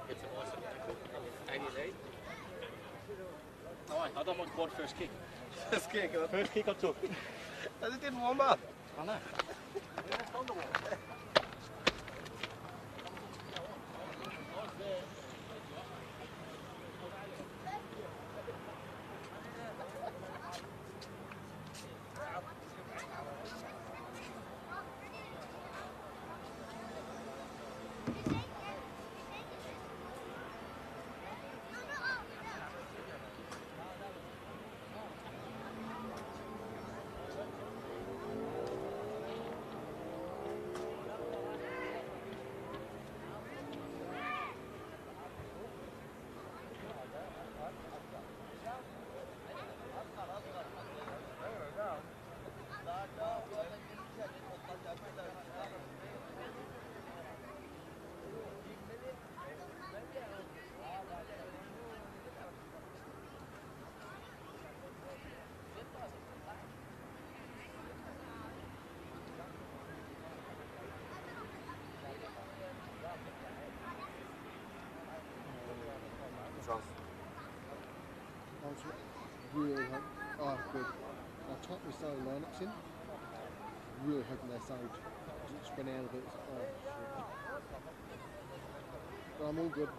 It's an awesome tackle. Tiny leg. Oh, I don't want quad first kick. First kick. First kick I took. And it didn't warm up. I know. I was really hoping, oh good, I typed my Sony Linux in, really hoping they saved, it just went out of it, oh shit. But I'm all good.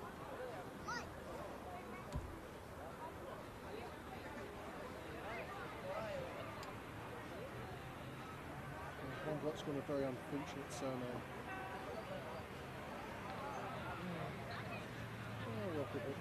One bloke's got a very unfortunate surname. Oh, rock with it.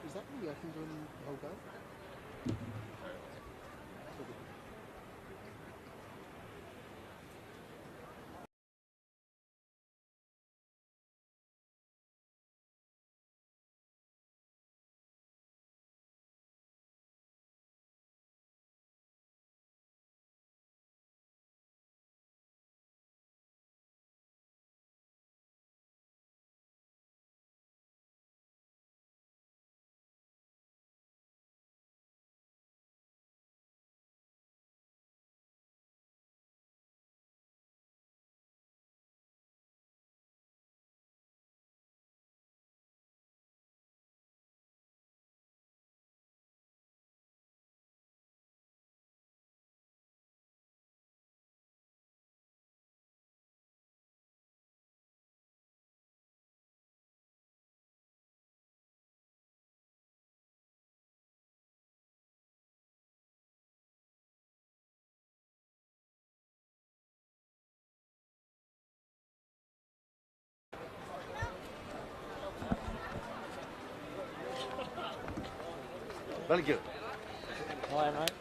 Is that really open during the whole game? Very good. Hi, mate.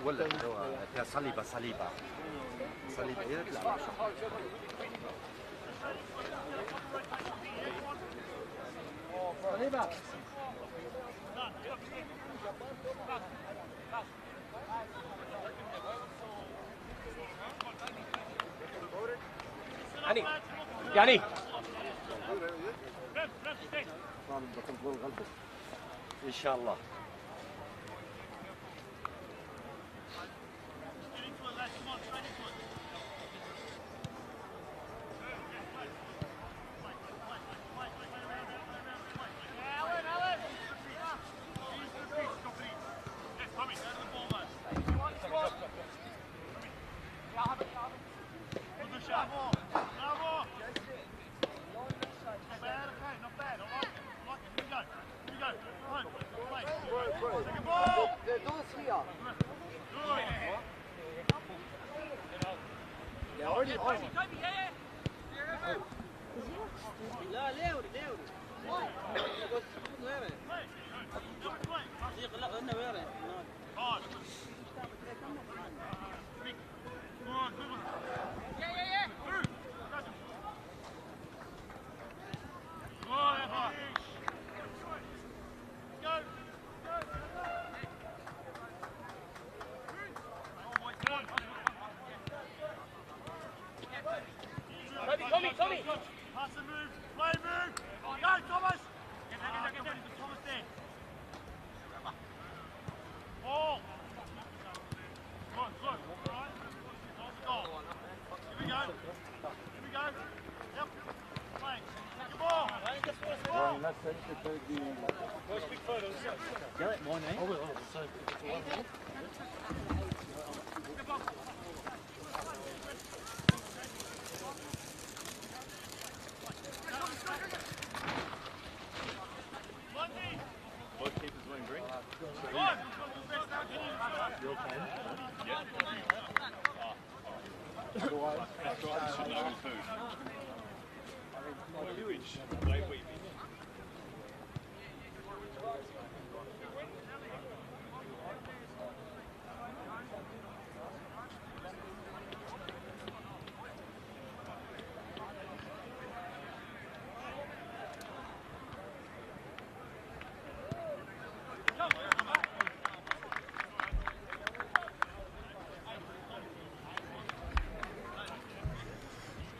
ولا هو صليبه صليبه صليبه ايه لا صليبة. يعني ان شاء الله.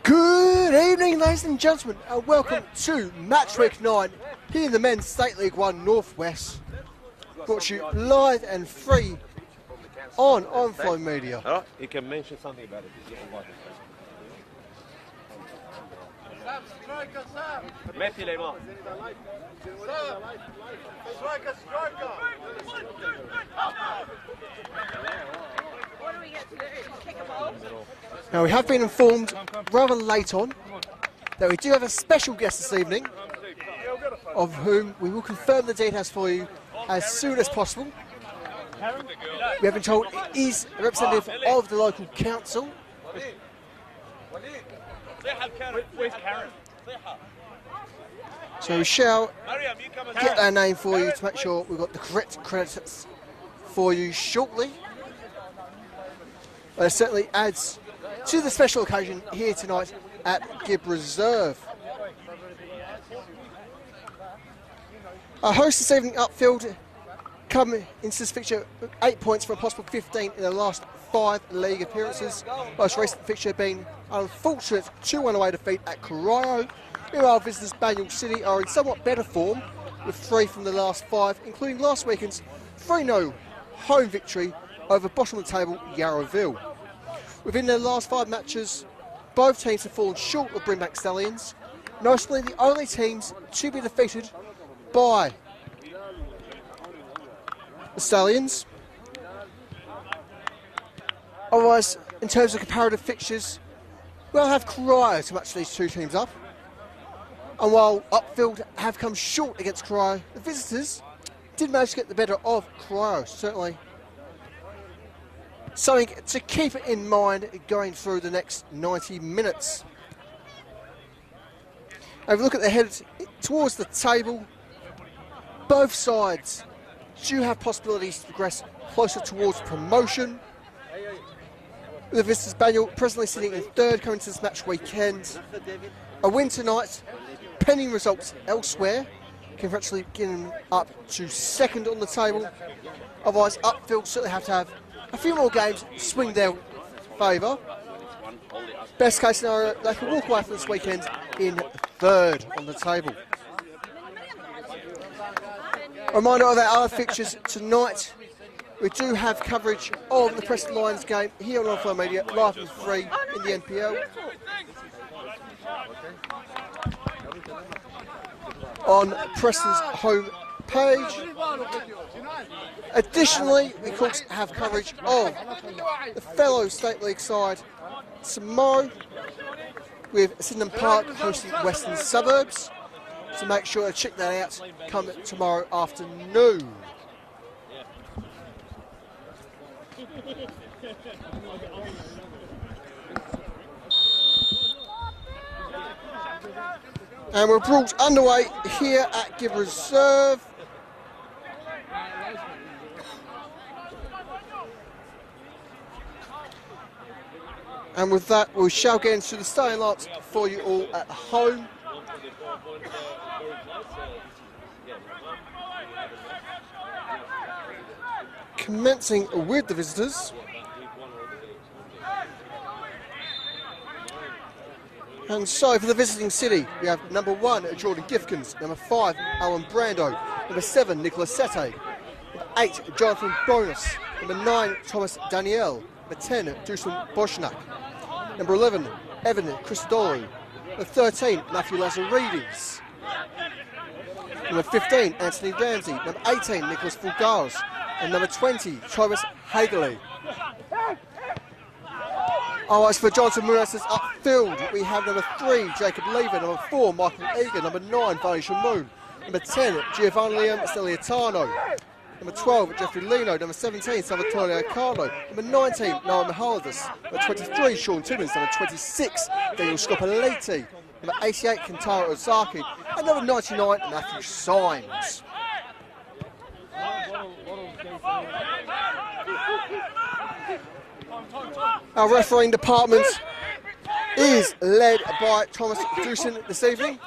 Good evening, ladies and gentlemen, and welcome to Match Week 9 here in the Men's State League 1 Northwest. Brought to you live and free on Onflow Media. All right, you can mention something about it. Mettez les mains. What do we get to do? Kick a ball? Now, we have been informed rather late on that we do have a special guest this evening, of whom we will confirm the details for you as soon as possible. We have been told it is a representative of the local council. So we shall get their name for you to make sure we've got the correct credits for you shortly. But it certainly adds to the special occasion here tonight at Gibb Reserve. Our host this evening, Upfield, come into this fixture with 8 points for a possible 15 in the last 5 league appearances. Most recent fixture being an unfortunate 2-1 away defeat at Corio. Meanwhile, visitors Banyule City are in somewhat better form with 3 from the last 5, including last weekend's 3-0 home victory over bottom of the table Yarraville. Within their last 5 matches, both teams have fallen short of Brimback Stallions, notably the only teams to be defeated by the Stallions. Otherwise, in terms of comparative fixtures, we'll have Corio to match these two teams up. And while Upfield have come short against Corio, the visitors did manage to get the better of Corio, certainly. Something to keep in mind going through the next 90 minutes. Have a look at the head towards the table. Both sides do have possibilities to progress closer towards promotion. The visitors Banyule presently sitting in 3rd coming to this match weekend. A win tonight, pending results elsewhere, can actually get them up to 2nd on the table. Otherwise, Upfield certainly have to have a few more games swing their favour. Best case scenario, they can walk away from this weekend in 3rd on the table. A reminder of our other fixtures tonight. We do have coverage of the Preston Lions game here on Onflow Media, live and free in the NPL. On Preston's home page. Additionally, we of course have coverage of the fellow State League side tomorrow with Sydenham Park hosting Western Suburbs. So make sure to check that out come tomorrow afternoon. And we're brought underway here at Give Reserve. And with that, we shall get into the starting lineups for you all at home. Commencing with the visitors. And so for the visiting city, we have number 1, Jordan Gifkins, number 5, Alan Brando, number 7, Nicola Sete, number 8, Jonathan Bonus, number 9, Thomas Daniel, number 10, Dusan Boschnak, number 11, Evan Christodolo, number 13, Matthew Lazaridis, number 15, Anthony Ramsey, number 18, Nicholas Fulgaris, and number 20, Travis Hagley. Oh, as for Jonathan Murasa's upfield, we have number 3, Jacob Lever, number 4, Michael Egan, number 9, Barney Shamoon, number 10, Giovanni Steliatano, number 12, Jeffrey Lino, number 17, Salvatore Carlo, number 19, Noah Mihalidis, number 23, Sean Timmins, number 26, Daniel Scopoliti, number 88, Kentaro Ozaki, and number 99, Matthew Symes. Our refereeing department is led by Thomas Dusan this evening.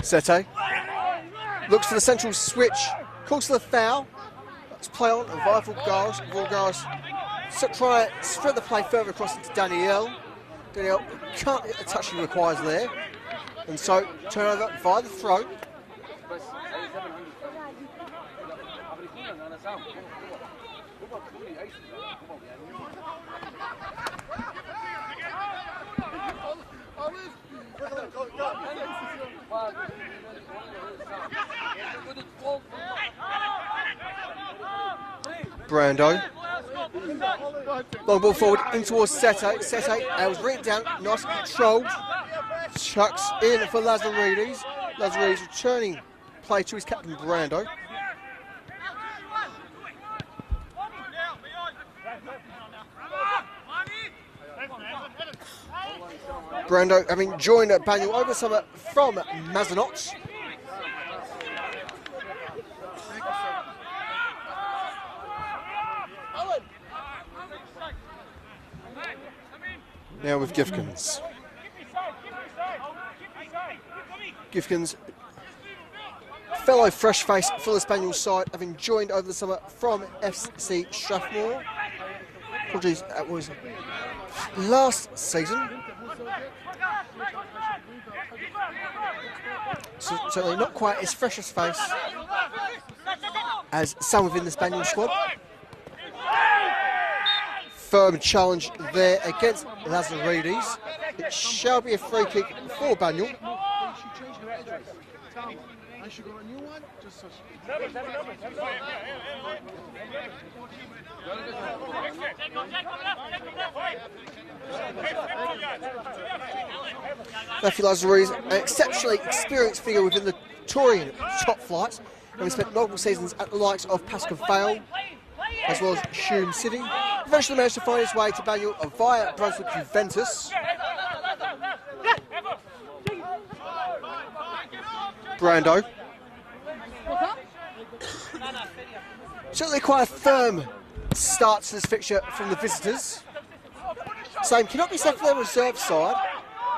Sete looks for the central switch, calls for the foul. Let's play on via Vulgaris. So try to spread the play further across into Danielle. Danielle can't get the touch he requires there. And so turnover via the throw. Brando. Long ball forward in towards Sete. Sete was written down, nice controlled. Chucks in for Lazaridis. Lazaridis returning play to his captain Brando. Brando having joined Banyule over the summer from Mazanot. Now with Gifkins. Gifkins, fellow fresh face for the Banyule side, having joined over the summer from FC Strathmore. Apologies, that was last season. So certainly not quite as fresh a face as some within the Banyule squad. Firm challenge there against Lazaridis. It shall be a free kick for Banyule. Matthew Lazaridis, an exceptionally experienced figure within the Taurian top flight, having spent multiple seasons at the likes of Pascal Vale, as well as Hume City. Eventually managed to find his way to Banyule via Brunswick Juventus. Brando. Certainly quite a firm start to this fixture from the visitors. Same cannot be said for their reserve side,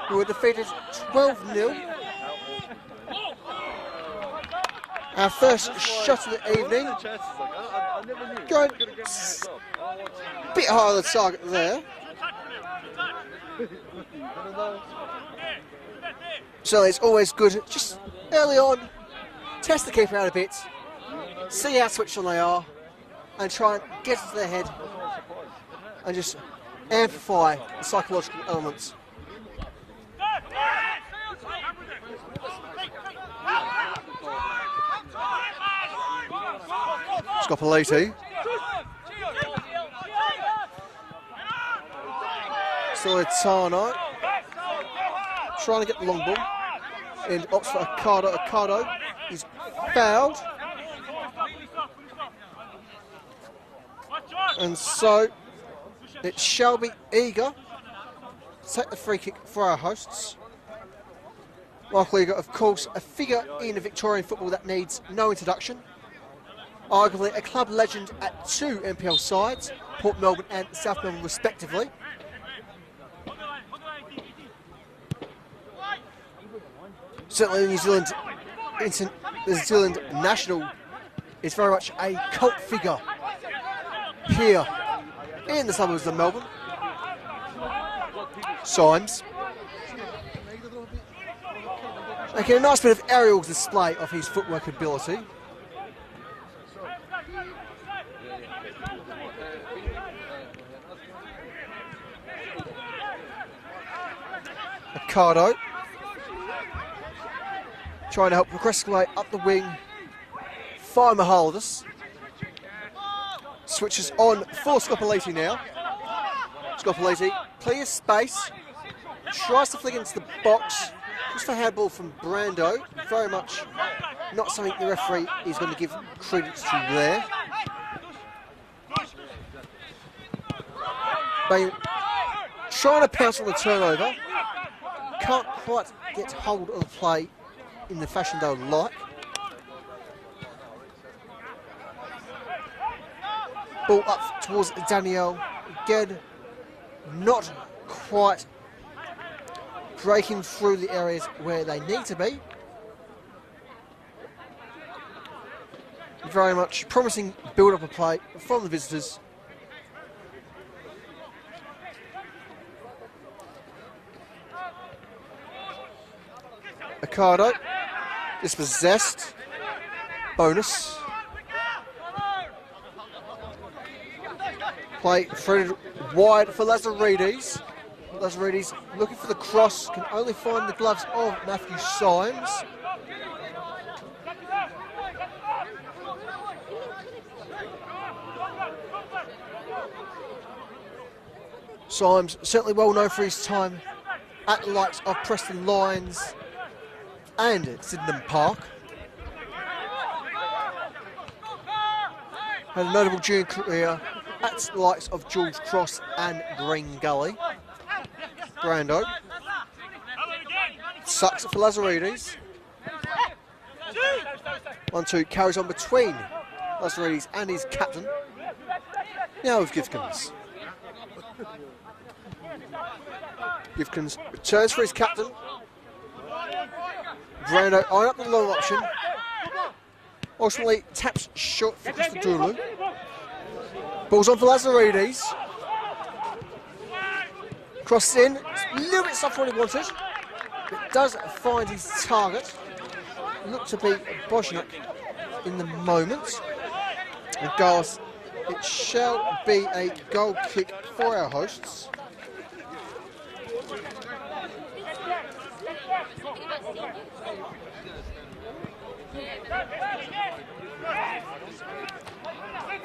who were defeated 12-0. Our first shot of the evening. Going a bit higher than the target there. So it's always good, just early on, test the keeper out a bit, see how switched on they are, and try and get into their head and just amplify the psychological elements. Scopoliti. Solitano. Trying to get the long ball. And Oxford Ocado. is fouled. And so it shall be Eager to take the free kick for our hosts. Michael Eager, of course, a figure in Victorian football that needs no introduction. Arguably a club legend at 2 NPL sides, Port Melbourne and South Melbourne respectively. Certainly the New Zealand national is very much a cult figure here in the suburbs of Melbourne. Symes making a nice bit of aerial display of his footwork ability. Ricardo trying to help progressively up the wing. Find Mahaldus. Switches on for Scopoliti now. Scopoliti clears space. Tries to flick into the box. Just a handball from Brando. Very much not something the referee is going to give credence to there. They trying to pounce on the turnover. Can't quite get hold of the play in the fashion they would like. Ball up towards Danielle. Again, not quite breaking through the areas where they need to be. Very much promising build-up of play from the visitors. Ricardo dispossessed. Bonus. Play threaded wide for Lazaridis. Lazaridis looking for the cross, can only find the gloves of Matthew Symes. Symes certainly well known for his time at the likes of Preston Lions and Sydenham Park. Had a notable junior career at the likes of George Cross and Green Gully. Brando. Sucks it for Lazaridis. 1-2 carries on between Lazaridis and his captain. Now with Gifkins. Gifkins returns for his captain. Brando eyeing up the long option. Ultimately taps short for Christodoulou. Ball's on for Lazaridis. Crosses in. It's a little bit softer than he wanted. It does find his target. Looked to be Bosniak in the moment. Regardless, it shall be a goal kick for our hosts.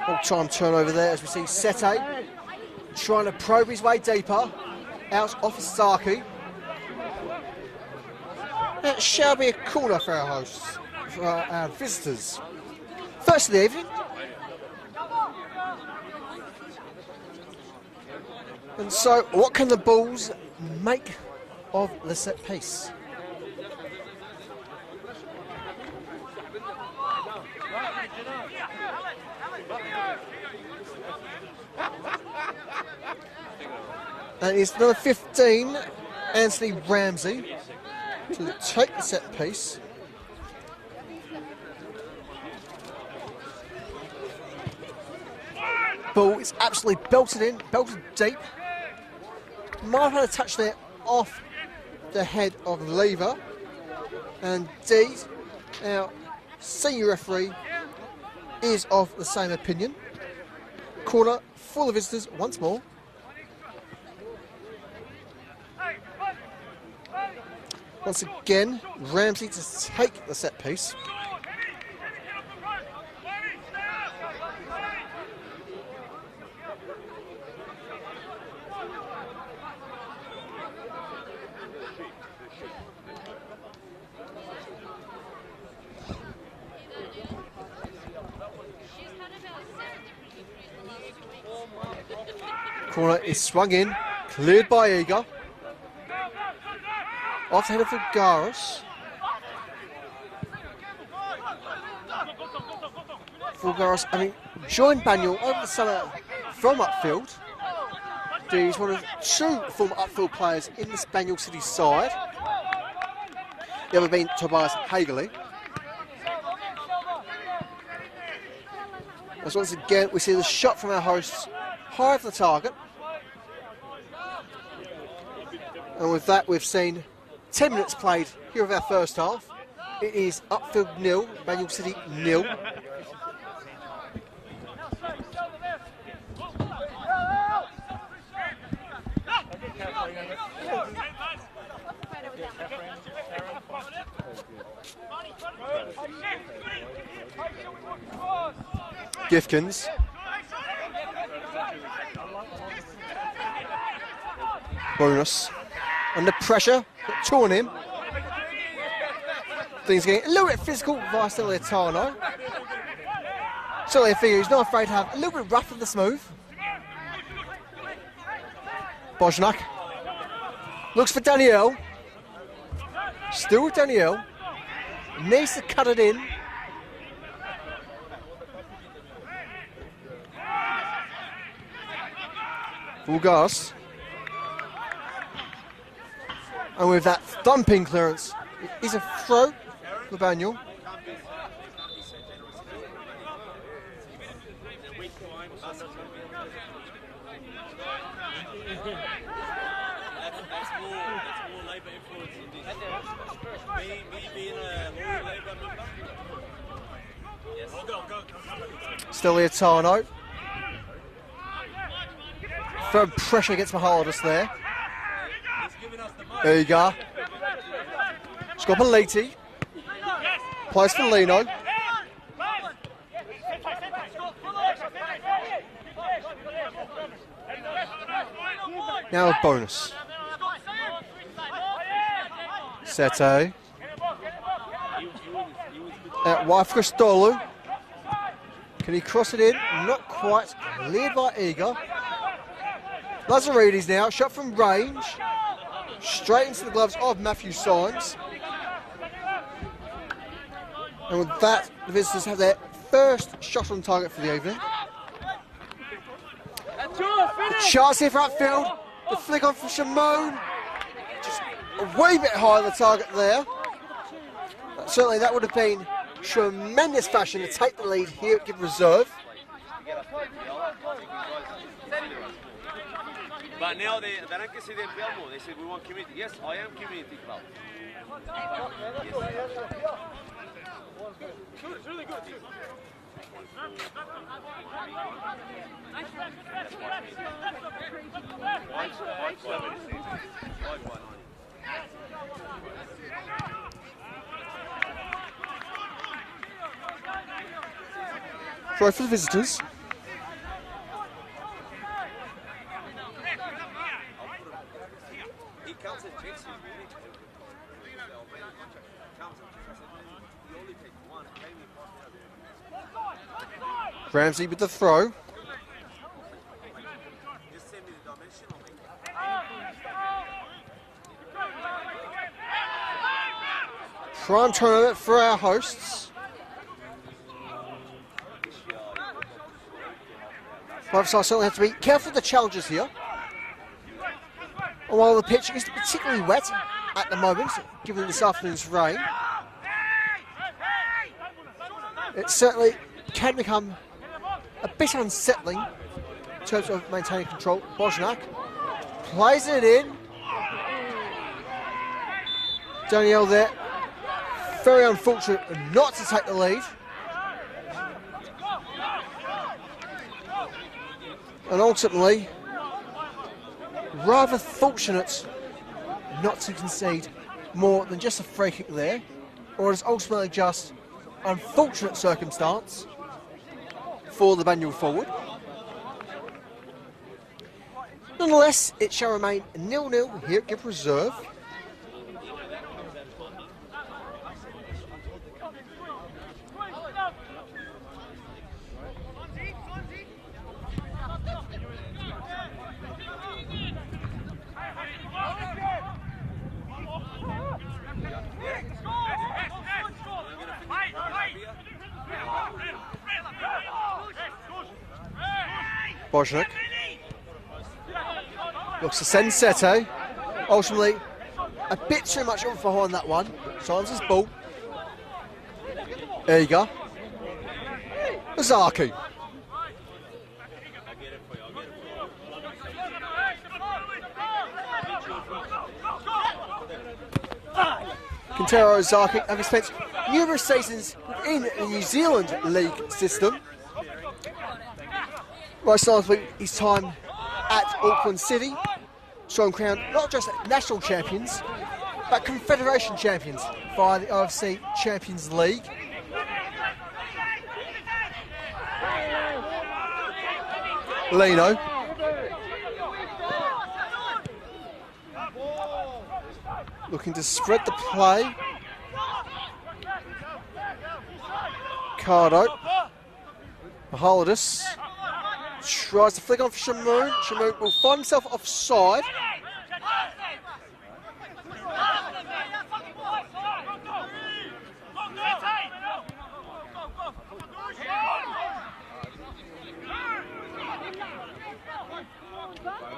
All-time turnover there as we see Sete trying to probe his way deeper. Out off Saki. It shall be a corner for our hosts, for our visitors. First of the evening. And so, what can the Bulls make of the set piece? And it's number 15, Anthony Ramsey, to take the set piece. Ball is absolutely belted in, belted deep. Might have had a touch there off the head of Lever. And indeed, our senior referee is of the same opinion. Corner for the visitors once more. Once again, Ramsey to take the set piece. Corner is swung in, cleared by Eager. Off the head of Fulgaris. Fulgaris, joined Banyule over the summer from Upfield. He's one of two former Upfield players in this Banyule City side. The other being Tobias Hageley. As once again, we see the shot from our hosts high for the target. And with that, we've seen 10 minutes played here of our first half. It is Upfield 0, Banyule City 0. Gifkins. Bonus. Under pressure. Torn him. Things getting a little bit physical via Steliatano. Steliatano, he's not afraid to have a little bit rough in the smooth. Bojnak. Looks for Danielle. Still with Danielle. Needs to cut it in. Fulgaris. And with that thumping clearance, it is a throw for Banyule. Steliatano. Firm pressure against Mahardis there. Eager. Scoppoliti. Plays for Lino. Now a bonus. Sete. At Wifristolu. Can he cross it in? Not quite. Cleared by Eager. Lazaridis now. Shot from range. Straight into the gloves of Matthew Symes. And with that, the visitors have their first shot on target for the evening. The chance here for Upfield. The flick on for Shimon. Just a wee bit high on the target there. But certainly that would have been tremendous fashion to take the lead here at Give Reserve. But now they don't see them Belmore. They said we want community. Yes, I am community club. It's really good. Try for the visitors. Ramsey with the throw. Prime tournament for our hosts. Both sides certainly have to be careful of the challenges here. And while the pitch is particularly wet at the moment, given this afternoon's rain, it certainly can become a bit unsettling in terms of maintaining control. Bojnak plays it in. Danielle there, very unfortunate not to take the lead. And ultimately, rather fortunate not to concede more than just a free kick there, or it's ultimately just unfortunate circumstance for the Banyule forward. Nonetheless, it shall remain 0-0 here at Give Reserve. Bojnik looks to send Sete. Ultimately, a bit too much on behind that one. Signs his ball. There you go. Ozaki. Quintero Ozaki, having spent numerous seasons in the New Zealand League system. Right, started his time at Auckland City. Strong crowned not just national champions, but Confederation champions via the OFC Champions League. Lino. Looking to spread the play. Cardo. Mahalidis tries to flick on for Shamoon. Shamoon will find himself offside.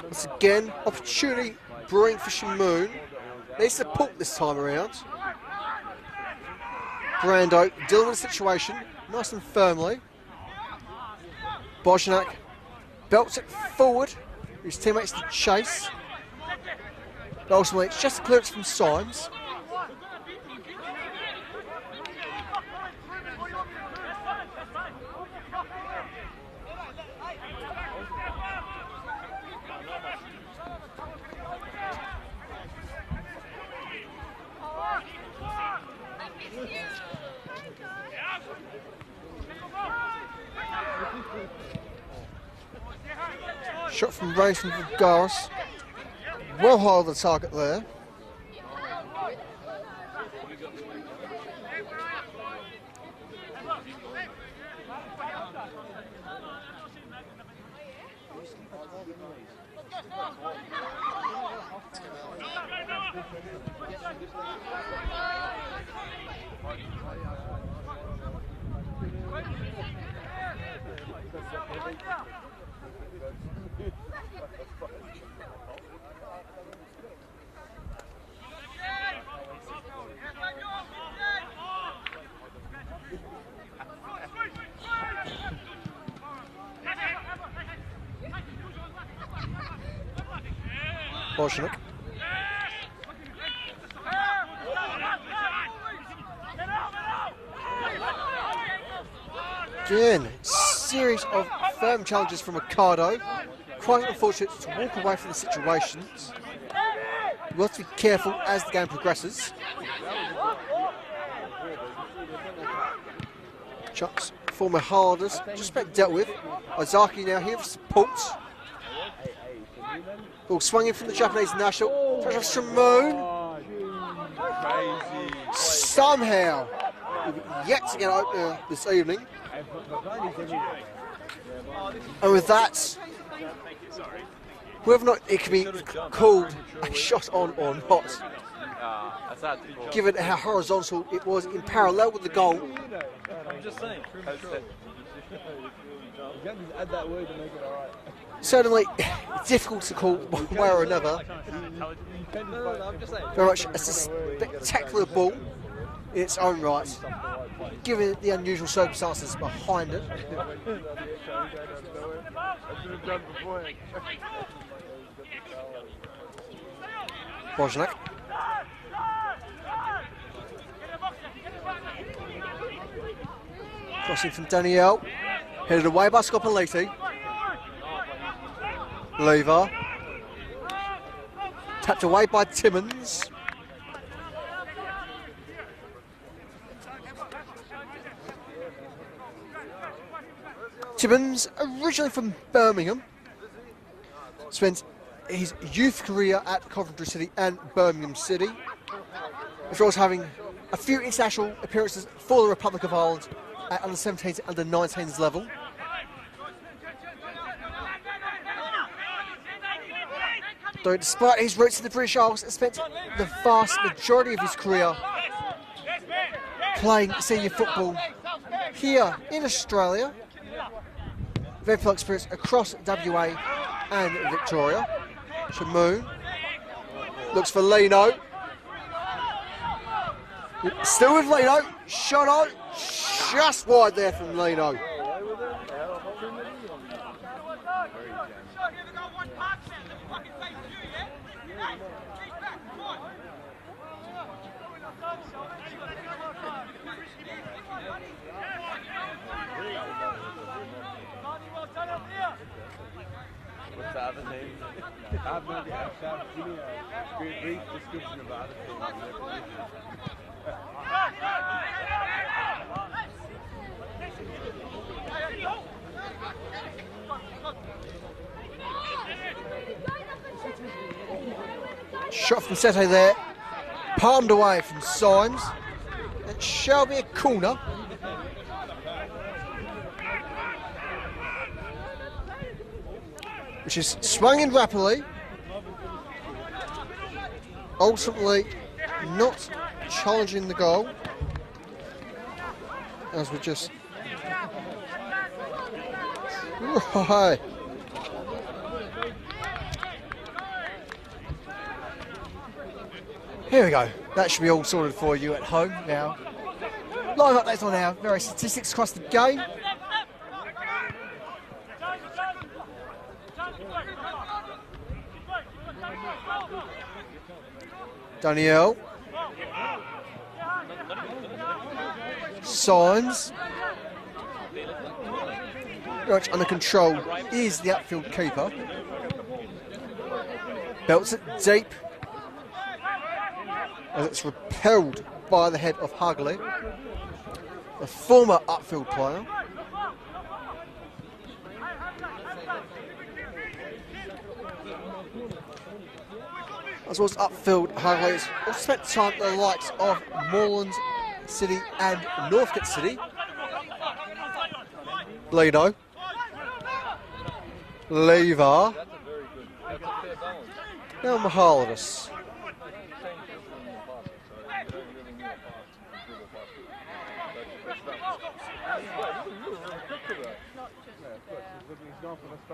Once again, opportunity brewing for Shamoon. Needs to pull this time around. Brando dealing with the situation nice and firmly. Bojnik belts it forward. His teammates to chase. But ultimately, it's just a clearance from Symes. Shot from range from Vulgaris. Well high on the target there. Bojnik. Again, series of firm challenges from Ricardo. Quite unfortunate to walk away from the situations. We'll have to be careful as the game progresses. Chucks for Mahalidis, just about dealt with. Ozaki now here for support. Ball swung in from the Japanese national. Touch off Shimon. Somehow, yet to get opener this evening. And with that, whether or not it can be called a shot on or not, given how horizontal it was in parallel with the goal. I'm just saying. Certainly difficult to call one way or another. Very much a spectacular ball in its own right, given the unusual circumstances behind it. Bojnik. Crossing from Danielle, headed away by Scoppoliti. Lever. Tapped away by Timmins. Timmins, originally from Birmingham, spent his youth career at Coventry City and Birmingham City, as well as having a few international appearances for the Republic of Ireland at under 17s and under 19s level. Though despite his roots in the British Isles, has spent the vast majority of his career playing senior football here in Australia. VFL experience across WA and Victoria. Shamoon looks for Lino. Still with Lino. Shot on. Just wide there from Lino. What's the other name? I've no idea. Give me a brief description of the other thing. Shot from Sete there. Palmed away from Symes. It shall be a corner. Which is swung in rapidly. Ultimately not challenging the goal. As we just... Right. Here we go. That should be all sorted for you at home now. Live updates on our various statistics across the game. Danielle. Symes. Very much under control is the Upfield keeper. Belts it deep. As it's repelled by the head of Hagley, a former Upfield player. As well as Upfield, Hagley has also spent time at the likes of Moreland City and Northcote City. Lino. Lever. Now Mahaldis.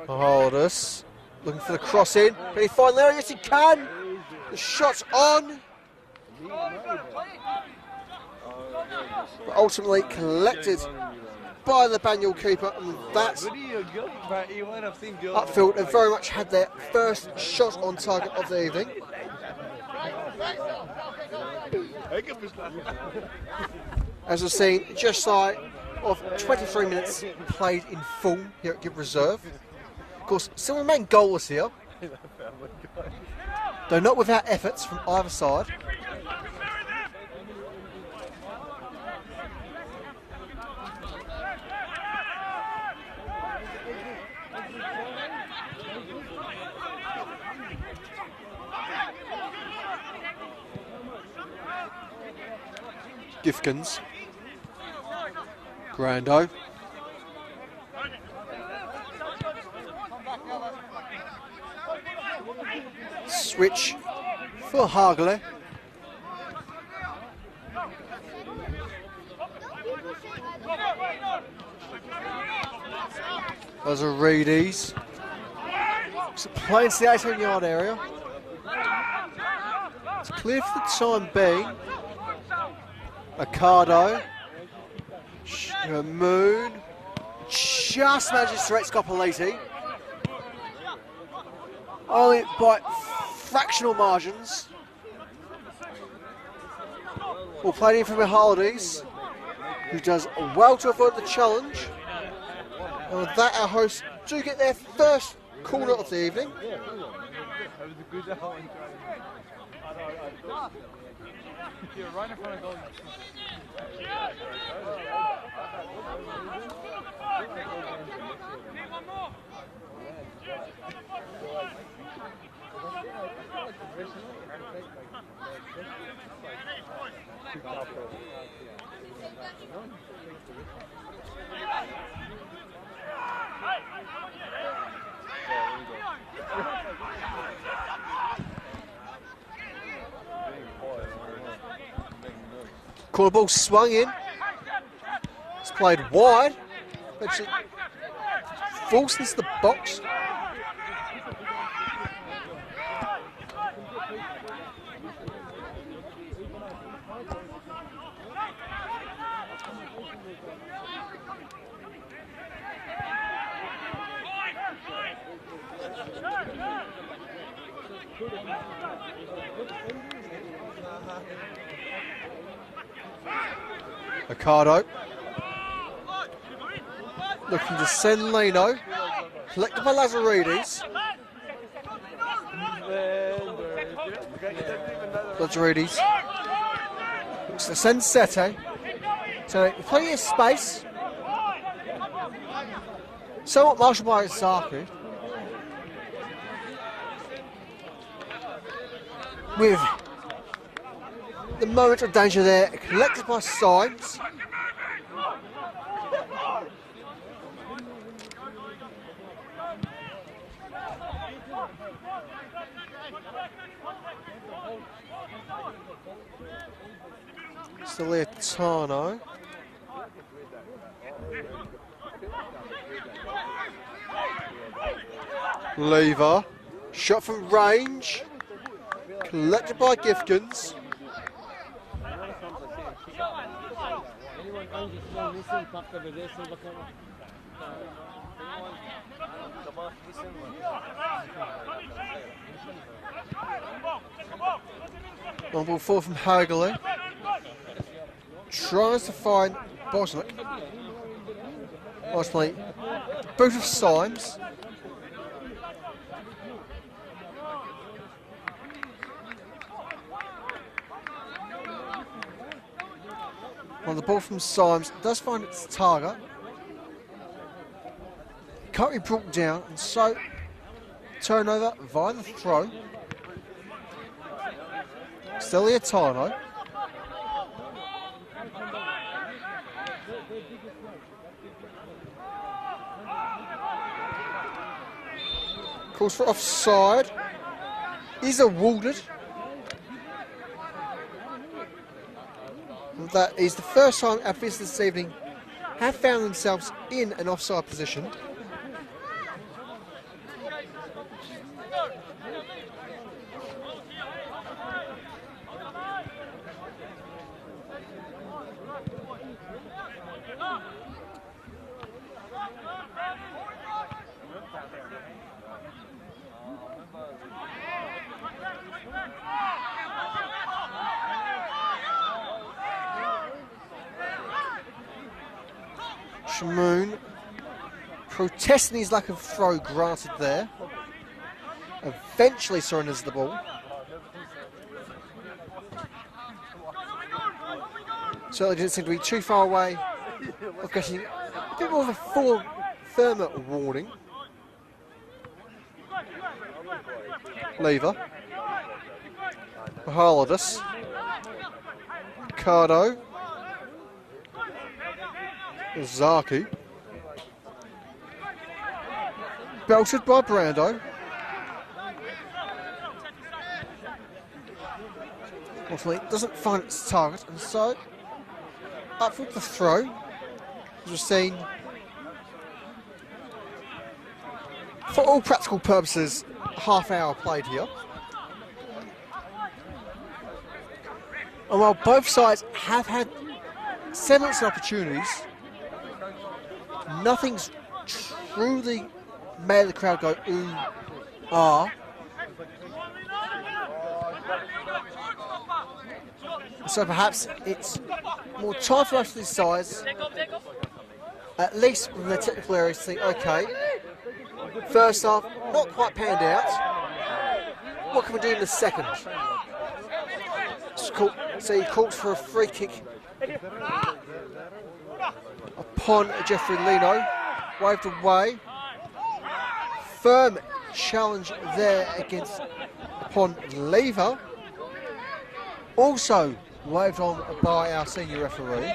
Mahaldis looking for the cross in. Can he find Larry? Yes, he can. The shot's on. But ultimately collected by the Banyule keeper, and that's Upfield have very much had their first shot on target of the evening. As we've seen, just shy of 23 minutes played in full here at Gibb Reserve. Of course, still remain goalless here, though not without efforts from either side. Gifkins. Grando. Switch for Hagley. Those are Reedies. Playing to the 18-yard area. It's clear for the time being. Accardo. Moon. Just manages to reach Scoppoliti. Only by fractional margins. Well played in from Mahaldis, who does well to avoid the challenge. And with that, our hosts do get their first corner of the evening. Right in front of goal. Corner ball swung in. It's played wide. Actually forced into the box. Ricardo looking to send Lino, collected by Lazaridis. Lazaridis looks to send Sete. So plenty of space. Somewhat marshalled by Zaku. With the moment of danger there, collected by Symes. Siliatano. Lever. Shot from range. Collected by Gifkins. On ball 4 from Hagley. Tries to find Bosnick. Nice play. Both of Symes. On the ball from Symes does find its target. Can't be brought down, and so turnover via the throw. Siliatano. Calls for offside. Is awarded. And that is the first time our visitors this evening have found themselves in an offside position. Shamoon protesting his lack of throw granted there. Eventually surrenders the ball. Certainly didn't seem to be too far away of getting a bit more of a firmer warning. Lever. Harladus. Ricardo. Zaki. Belted by Brando. Unfortunately, it doesn't find its target, and so up with the throw. As we've seen, for all practical purposes, half hour played here. And while both sides have had semblance of opportunities, nothing's truly made the crowd go ooh, ah. So perhaps it's more time for us to decide, at least from the technical areas, to think, okay, first half, not quite panned out. What can we do in the second? So he calls for a free kick upon Jeffrey Lino, waved away. Firm challenge there against upon Lever. Also waved on by our senior referee.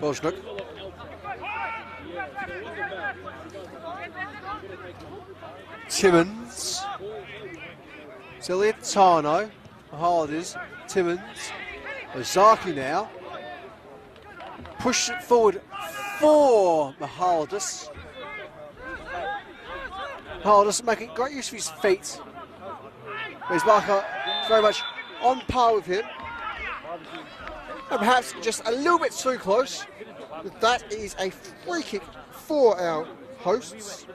Bosnick. Timmins. Ziliatano. Harders. Timmins. Ozaki now. Push it forward for Mahaldis. Mahaldis making great use of his feet. His marker very much on par with him. And perhaps just a little bit too close. But that is a free kick for our hosts.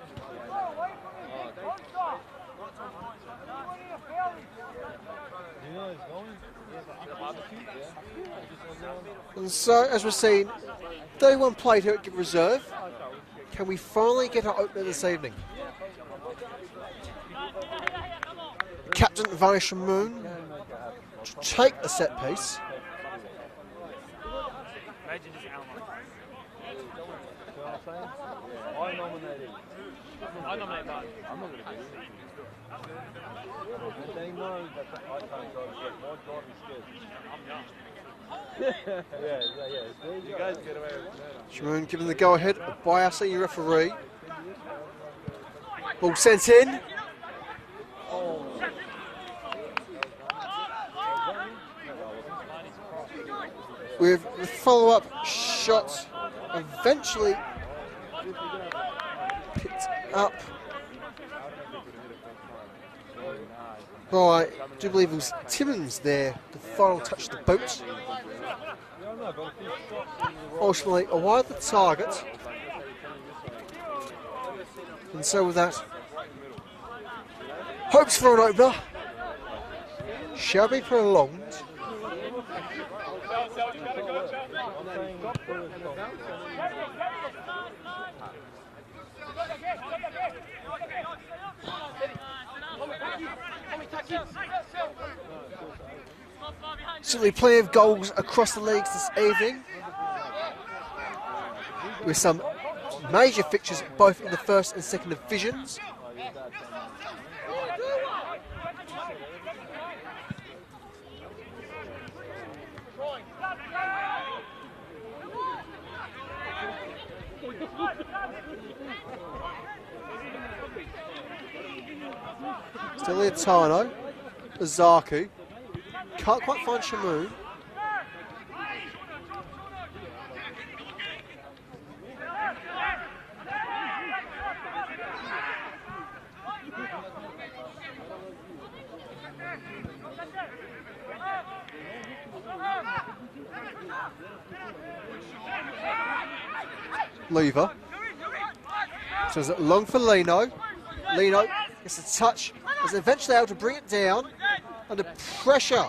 And so, as we're seeing, 31 played here at reserve. Can we finally get our opener this evening? Captain Vanish Moon to take the set piece. I nominate Martin. I'm not going to do it. And they know that I can't drive a jet. My driving skills. Yeah. You guys get away with it. Shimoon given the go-ahead by our senior referee. Ball sent in. With the follow-up shot eventually picked up by, I do believe it was Timmins there, the final touch the boot. Ultimately, wide the target. And so with that, hopes for an opener shall be prolonged. Certainly plenty of goals across the leagues this evening, with some major fixtures both in the first and second divisions. Stiliatano, Ozaki, can't quite find Shimoon. Lever. So is it long for Lino? Lino gets a touch, is eventually able to bring it down under pressure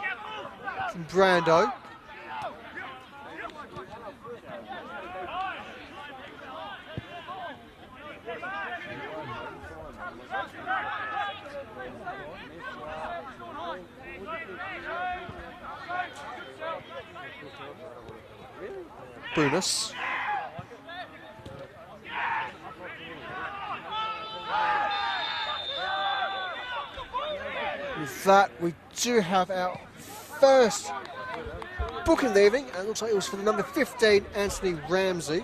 from Brando. Bonus. With that, we do have our first booking of the evening, and it looks like it was for the number 15, Anthony Ramsey.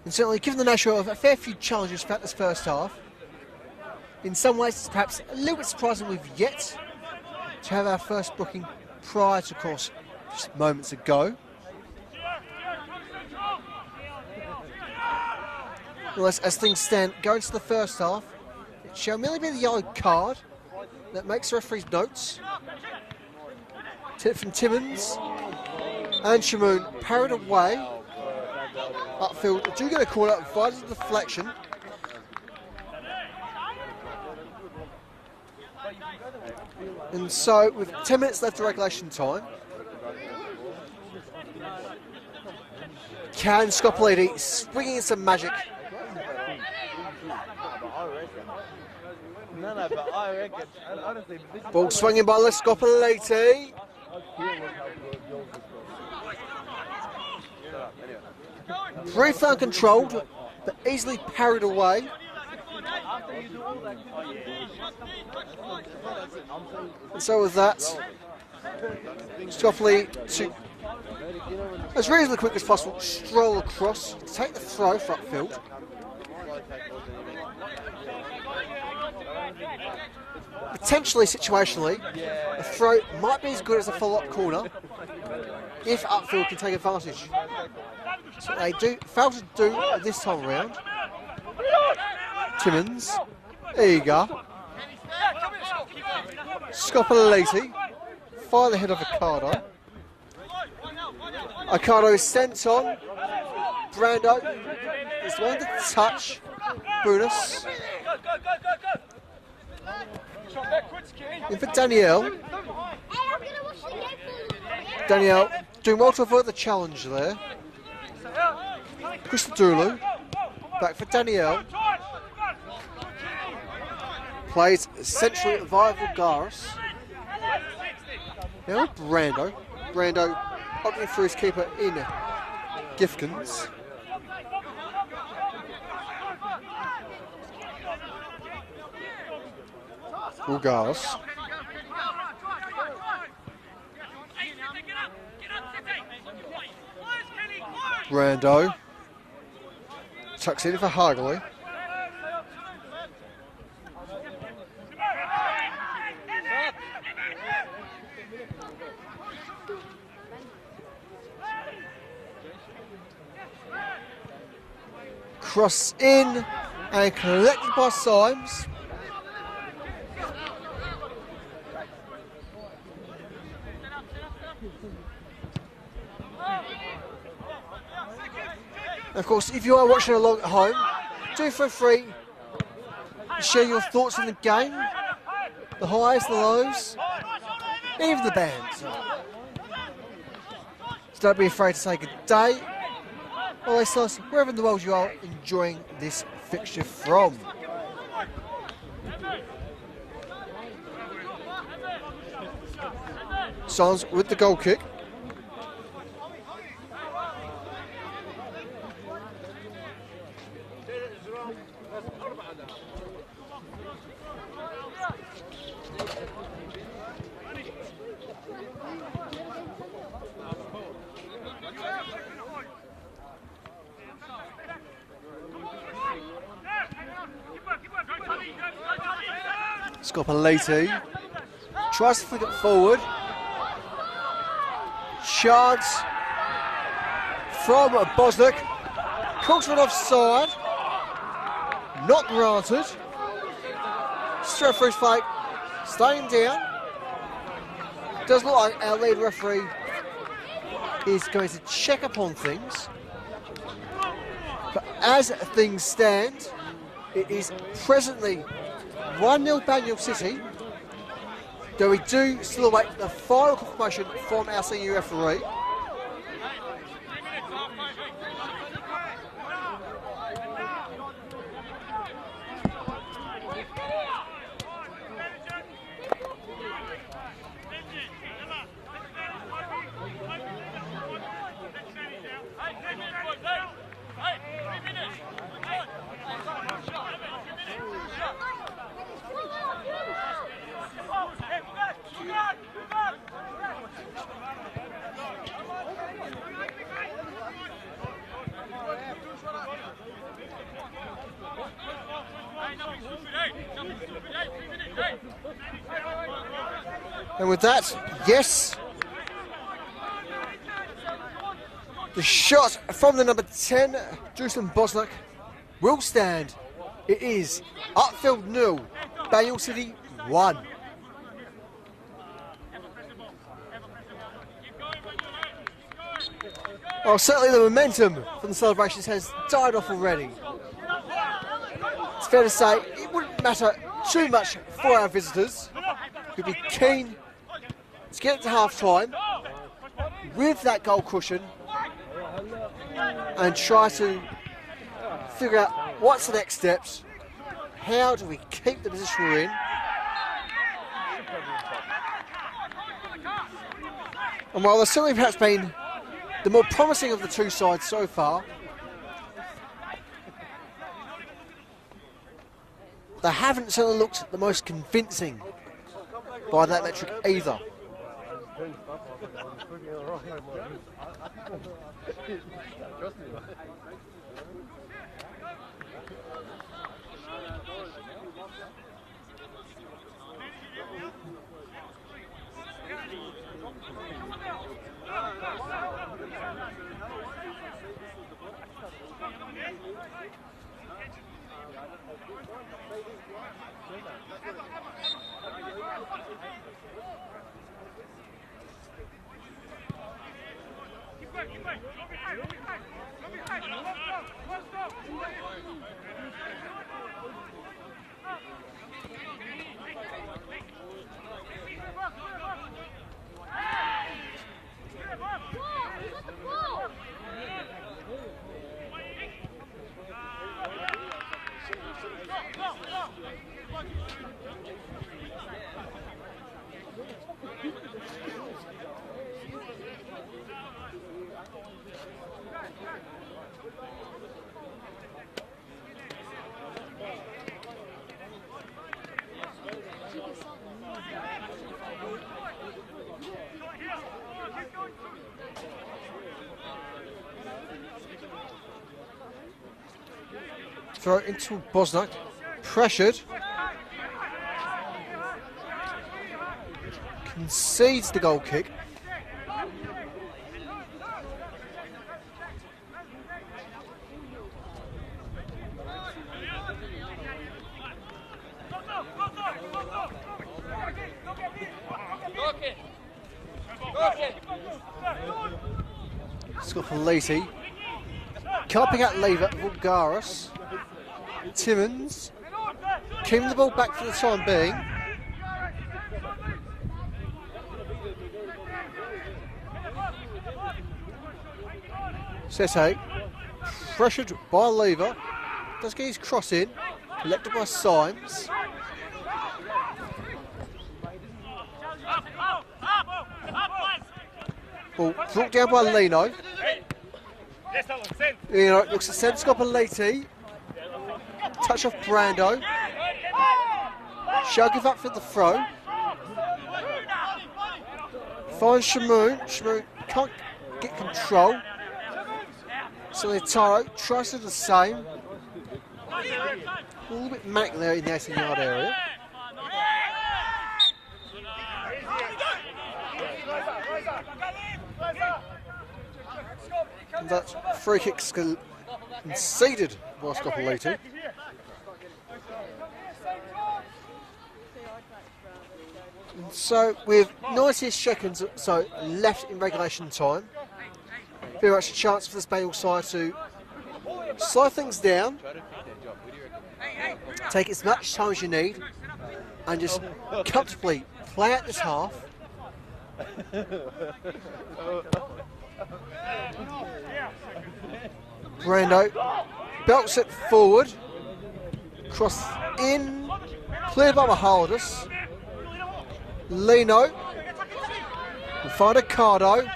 And certainly, given the nature of a fair few challenges throughout this first half, in some ways it's perhaps a little bit surprising we've yet to have our first booking prior to, of course, just moments ago. Well, as things stand, going to the first half, it shall merely be the yellow card that makes the referee's notes. Tip from Timmins and Shimoon parried away. Upfield do get a call out via the deflection. And so, with 10 minutes left of regulation time, can Scopoliti swing in some magic? No, but I reckon, and honestly, this Ball swinging by Scopoliti. Briefly uncontrolled, but easily parried away. And so with that, Scopoliti, as reasonably quick as possible, stroll across, take the throw for Upfield. Potentially, situationally, the throw might be as good as a follow-up corner if Upfield can take advantage. So they do fail to do this time around. Timmins, eager. Scopoliti, fire the head of Ocado. Ocado is sent on. Brando is the one to touch. Bunus. In for Danielle. Danielle doing well to avoid the challenge there. Christodoulou. Back for Danielle. Plays centrally via Vulgaris. Now with Brando. Brando opting for his keeper in Gifkins. Vulgaris. Brando. Tucks in for Hargley. Cross in and collected by Symes. Of course, if you are watching along at home, do feel free to share your thoughts on the game, the highs, the lows, even the bands. So don't be afraid to say good day, or tell us wherever in the world you are enjoying this fixture from. Symes with the goal kick. Scopoliti tries to flick it forward. Chance from Bosnick. Caught it offside. Not granted. Straight for his fake. Staying down. Does look like our lead referee is going to check upon things. But as things stand, it is presently 1-0 Banyule City, though we do still await the final confirmation from our senior referee. And with that, yes, the shot from the number 10, Jerusalem Bosnick, will stand. It is Upfield 0, Banyule City 1. Well, certainly the momentum from the celebrations has died off already. It's fair to say it wouldn't matter too much for our visitors, who'll be keen to get to half-time with that goal cushion and try to figure out what's the next steps. How do we keep the position we're in? And while there's certainly perhaps been the more promising of the two sides so far, they haven't certainly looked the most convincing by that metric either. Throw into Bosnak, pressured, concedes the goal kick. Scopoliti, carping out Lever, Vulgaris. Timmins, keeping the ball back for the time being. Sete, pressured by Lever, does get his cross in, collected by Symes. Ball brought down by Lino. Lino looks to send Scopoliti. Touch off Brando. Shall give up for the throw. Finds Shamoon. Shamoon can't get control. So Taro tries to do the same. A little bit manic there in the 18-yard area. And that free kick conceded by Scopoliti. So with 90 seconds or so left in regulation time, very much a chance for this Banyule side to slow things down, take as much time as you need, and just comfortably play out this half. Brando belts it forward, cross in, cleared by Mahaldus. Lino will find a Cardo.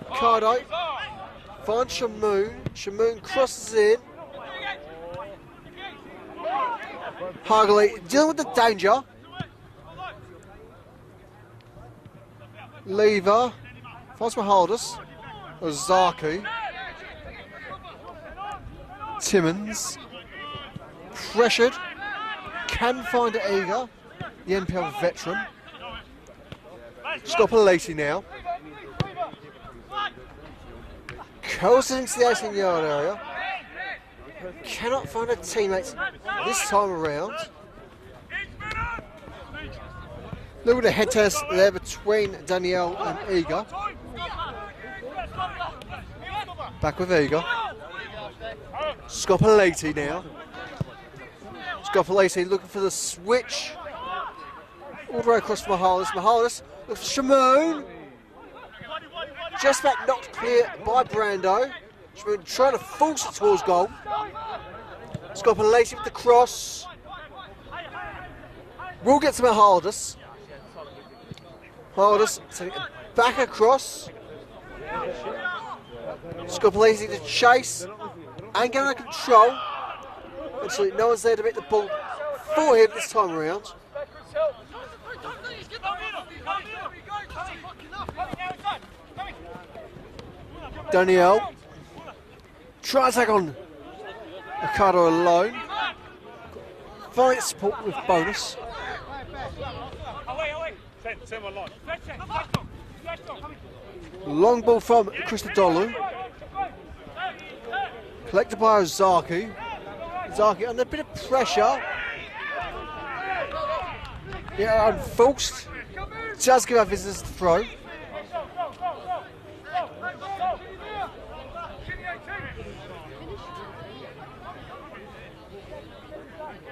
Cardo finds Shamoon. Shamoon crosses in. Hargley dealing with the danger. Lever finds Mahaldus. Ozaki. Timmins. Pressured. Can find Eager, the NPL veteran. Scopoliti now. Curls it into the 18-yard area. Cannot find a teammate this time around. Look at the head test there between Danielle and Eager. Back with Eager. Scopoliti now. Scopoliti looking for the switch. all the way across to Mihalis. Mihalis looks for Shamoon. Just about knocked clear by Brando. Shamoon trying to force it towards goal. Scott and Lacey with the cross. Will get to Mihalis. Mihalis sending it back across. Scott Lacey to chase and get under control. Absolutely no one's there to make the ball for him this time around. Danielle try to take on Ricardo alone. Finally support with bonus. Long ball from Christodoulou. Collected by Ozaki. Ozaki under a bit of pressure. Yeah, unforced. Does give our visitors the throw.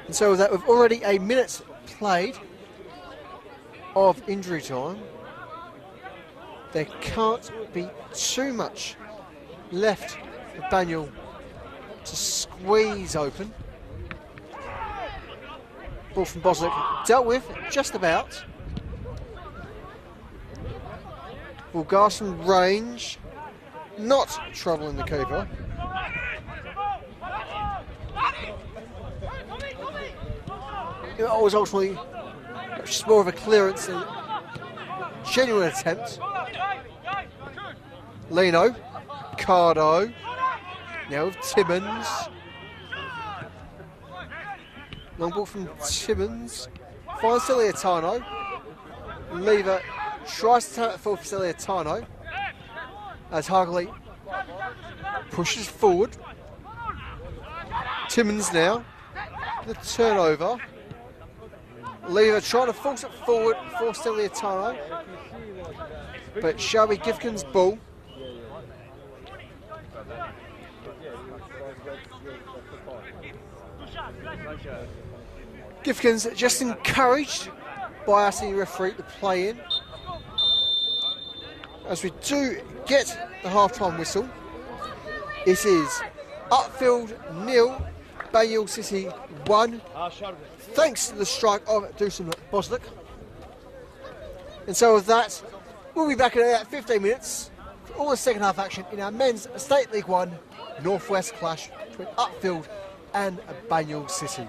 And so with that, we've already a minute played of injury time. There can't be too much left for Banyule to squeeze open. Ball from Boswick dealt with just about. Bulgarson range, not troubling the keeper. It was ultimately just more of a clearance than genuine attempt. Leno, Cardo, now with Timmins. Long ball from Timmins. Finds Ciliatano. Lever tries to turn it for Ciliatano. As Hargley pushes forward. Timmins now. The turnover. Lever trying to force it forward for Ciliatano. But Shelby Gifkin's ball. Gifkins just encouraged by our senior referee to play in. As we do get the half-time whistle, it is Upfield 0, Banyule City 1, thanks to the strike of Dusan Boswick. And so with that, we'll be back in about 15 minutes for all the second half action in our men's State League 1 Northwest clash between Upfield and Banyule City.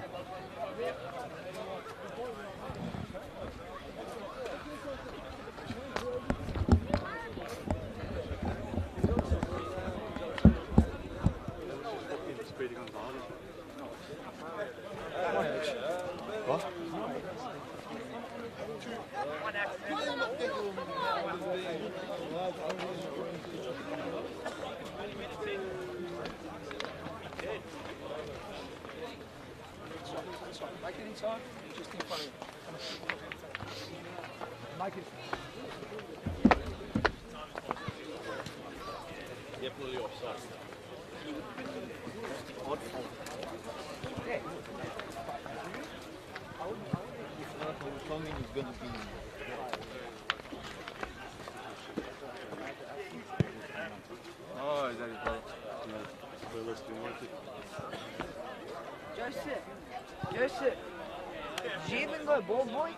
Joseph, do you even go ball boy?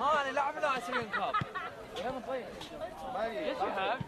ها انا لعبنا 20 كاب. يلا طيب. Yes, you have.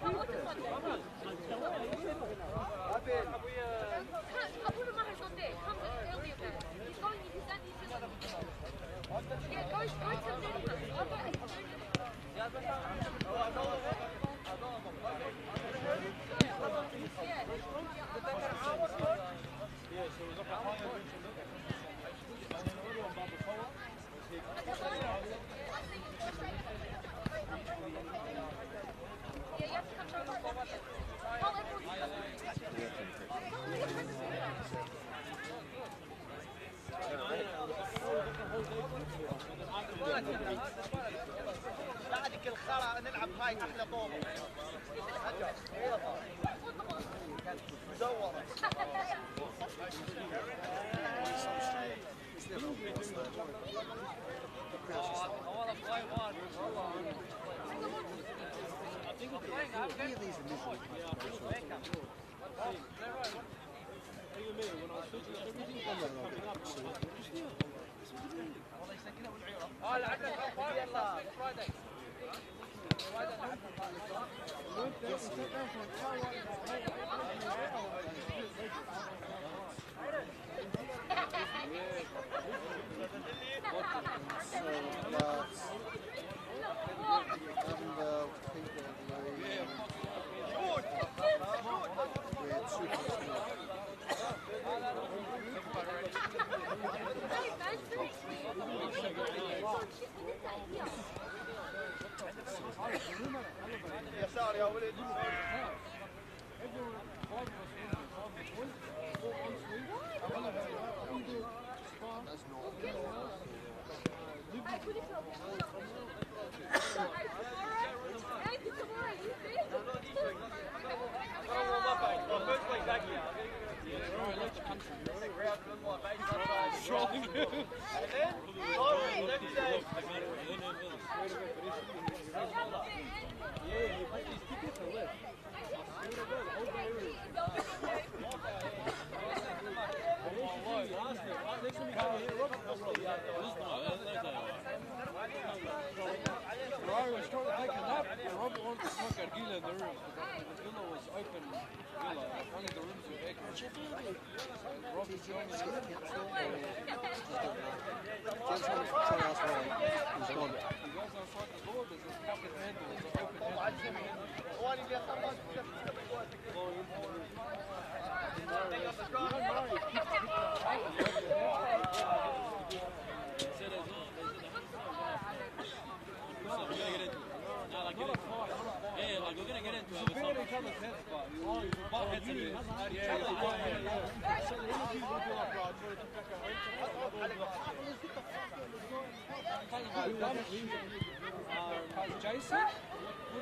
بعدك الخرا نلعب هاي احلى طوبه مزوره يسار يا ولد Rory was trying to take a nap, and Robert wanted to smoke Argila in the room. The villa was open villa, only the rooms were vacant. Robert's going in the room. He goes outside the door, there's a couple of handles, there's an open handle. Yeah, like we're gonna get into it. We're being each other's heads, but butt heads in it. Jason? He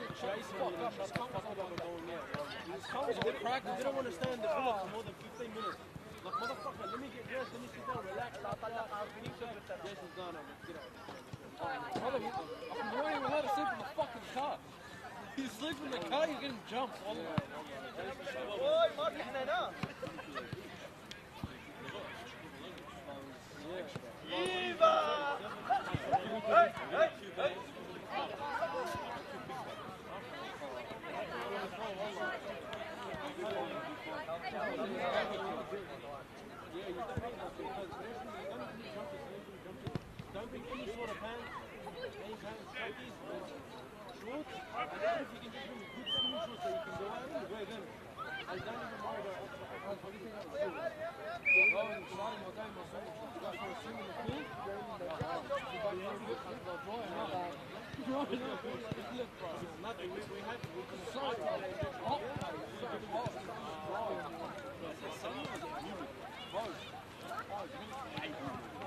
didn't want to stay in the villa for more than 15 minutes. Like, motherfucker, let me get dressed, let me sit down, relax. Jason's done, get out. Brother, you weren't even allowed to sleep in the fucking car. You sleep in the car, you're getting jumped. اوي ما رحنا هنا ايبا Don't bring any sort of pants, any kind of khakis, shorts, and then if you can just bring good swimming shorts that you can go out and wear them. I don't even worry about everything else. Go and start my day, my son, go for a swim in the pool. They'll dry enough. Look, bro, it's nothing. We have to decide. Hot, so hot, dry. It's sun or is it humid? Both. Oh, it's really hate.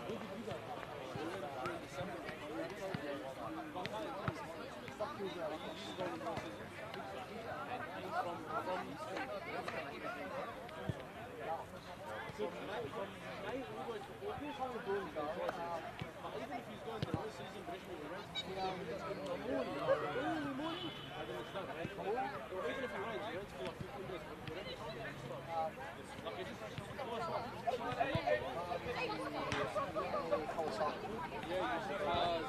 Where did you go? We went in December. From night all the way to August, how the ball is going twice a week. But even if he's going the whole season, traditionally he runs in the morning, early morning, I don't understand. Or even if he runs for like 15 minutes, whatever time he starts. Like it's just twice a week.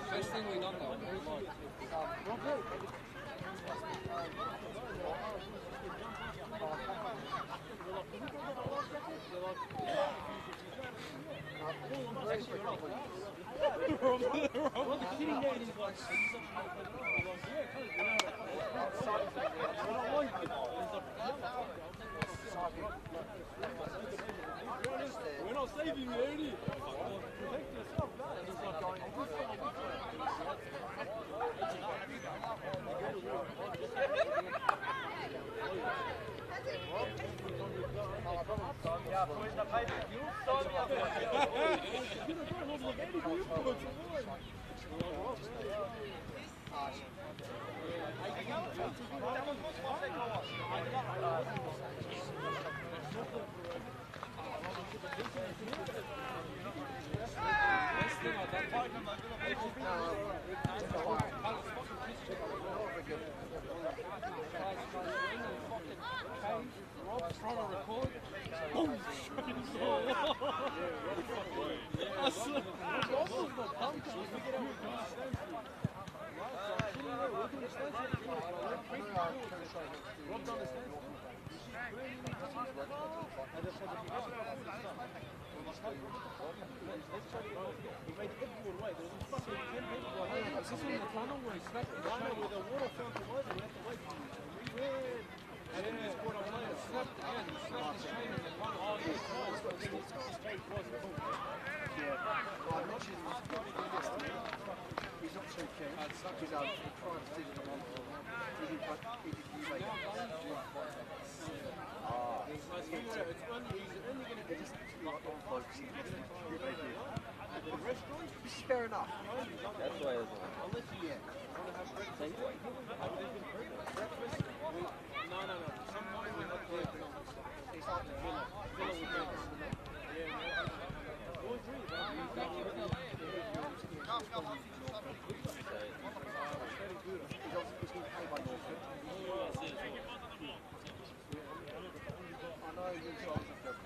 First thing we done though. We're not saving you, Eddie. Protect yourself, man. It's like going trying to record. Boom! And then he scored a player, snapped again, he snapped his chain and then won all these twice, but then his straight wasn't cool. I'm watching this yesterday. He's not too keen. He's trying to dig them on. He did you make It's only going to be just like Onflow. the restaurant. This is fair enough. That's why it's Unless you want to have breakfast. Breakfast? No. Sometimes we have breakfast. It's like the villa. Villa with breakfast. Yeah. Go and drink. He's going to pay by Norfolk. I know you guys have got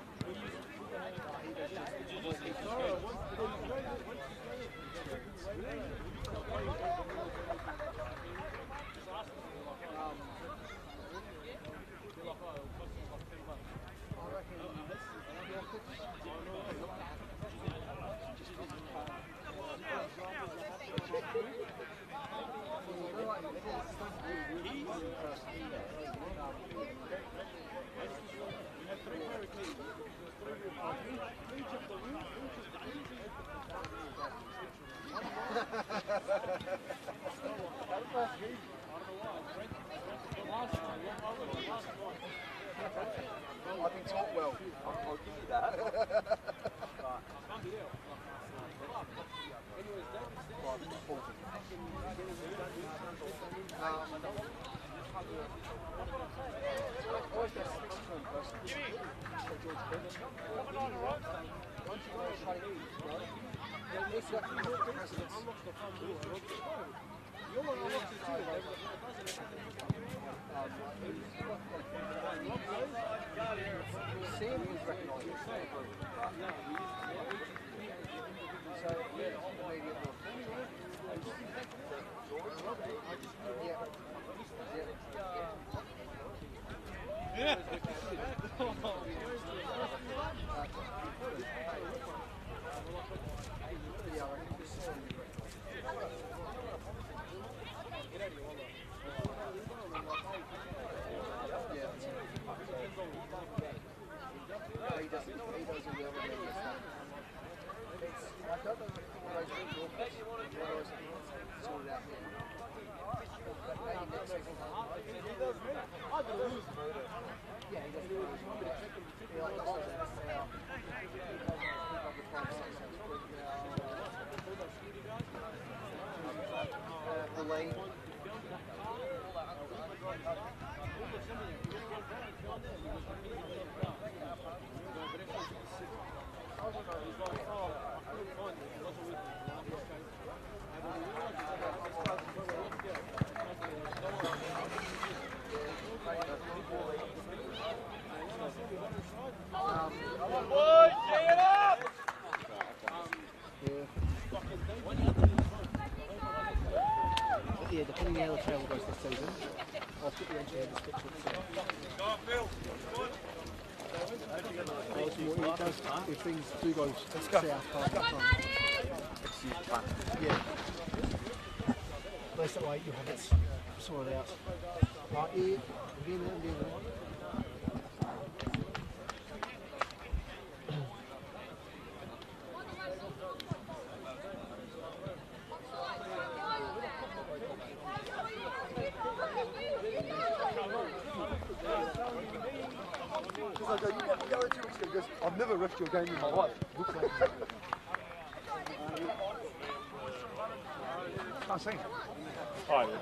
I've been taught well. I'll give you that. Sam is recognised. So, immediate I don't know if sorted out here. Yeah, depending on how the table goes this season, I'll put the entry in this picture itself. If things do go south, yeah. At least that way you have it sorted out. Right here, again. Because I go, you never go 2 weeks ago. He goes, I've never ripped your game in my life. Looks like I see. Oh, yeah.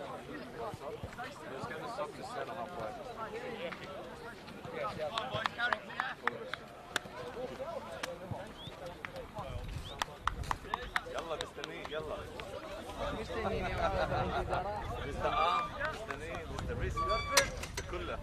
يلا مستنيين يلا مستنيين يا مستنيين مستمرين كله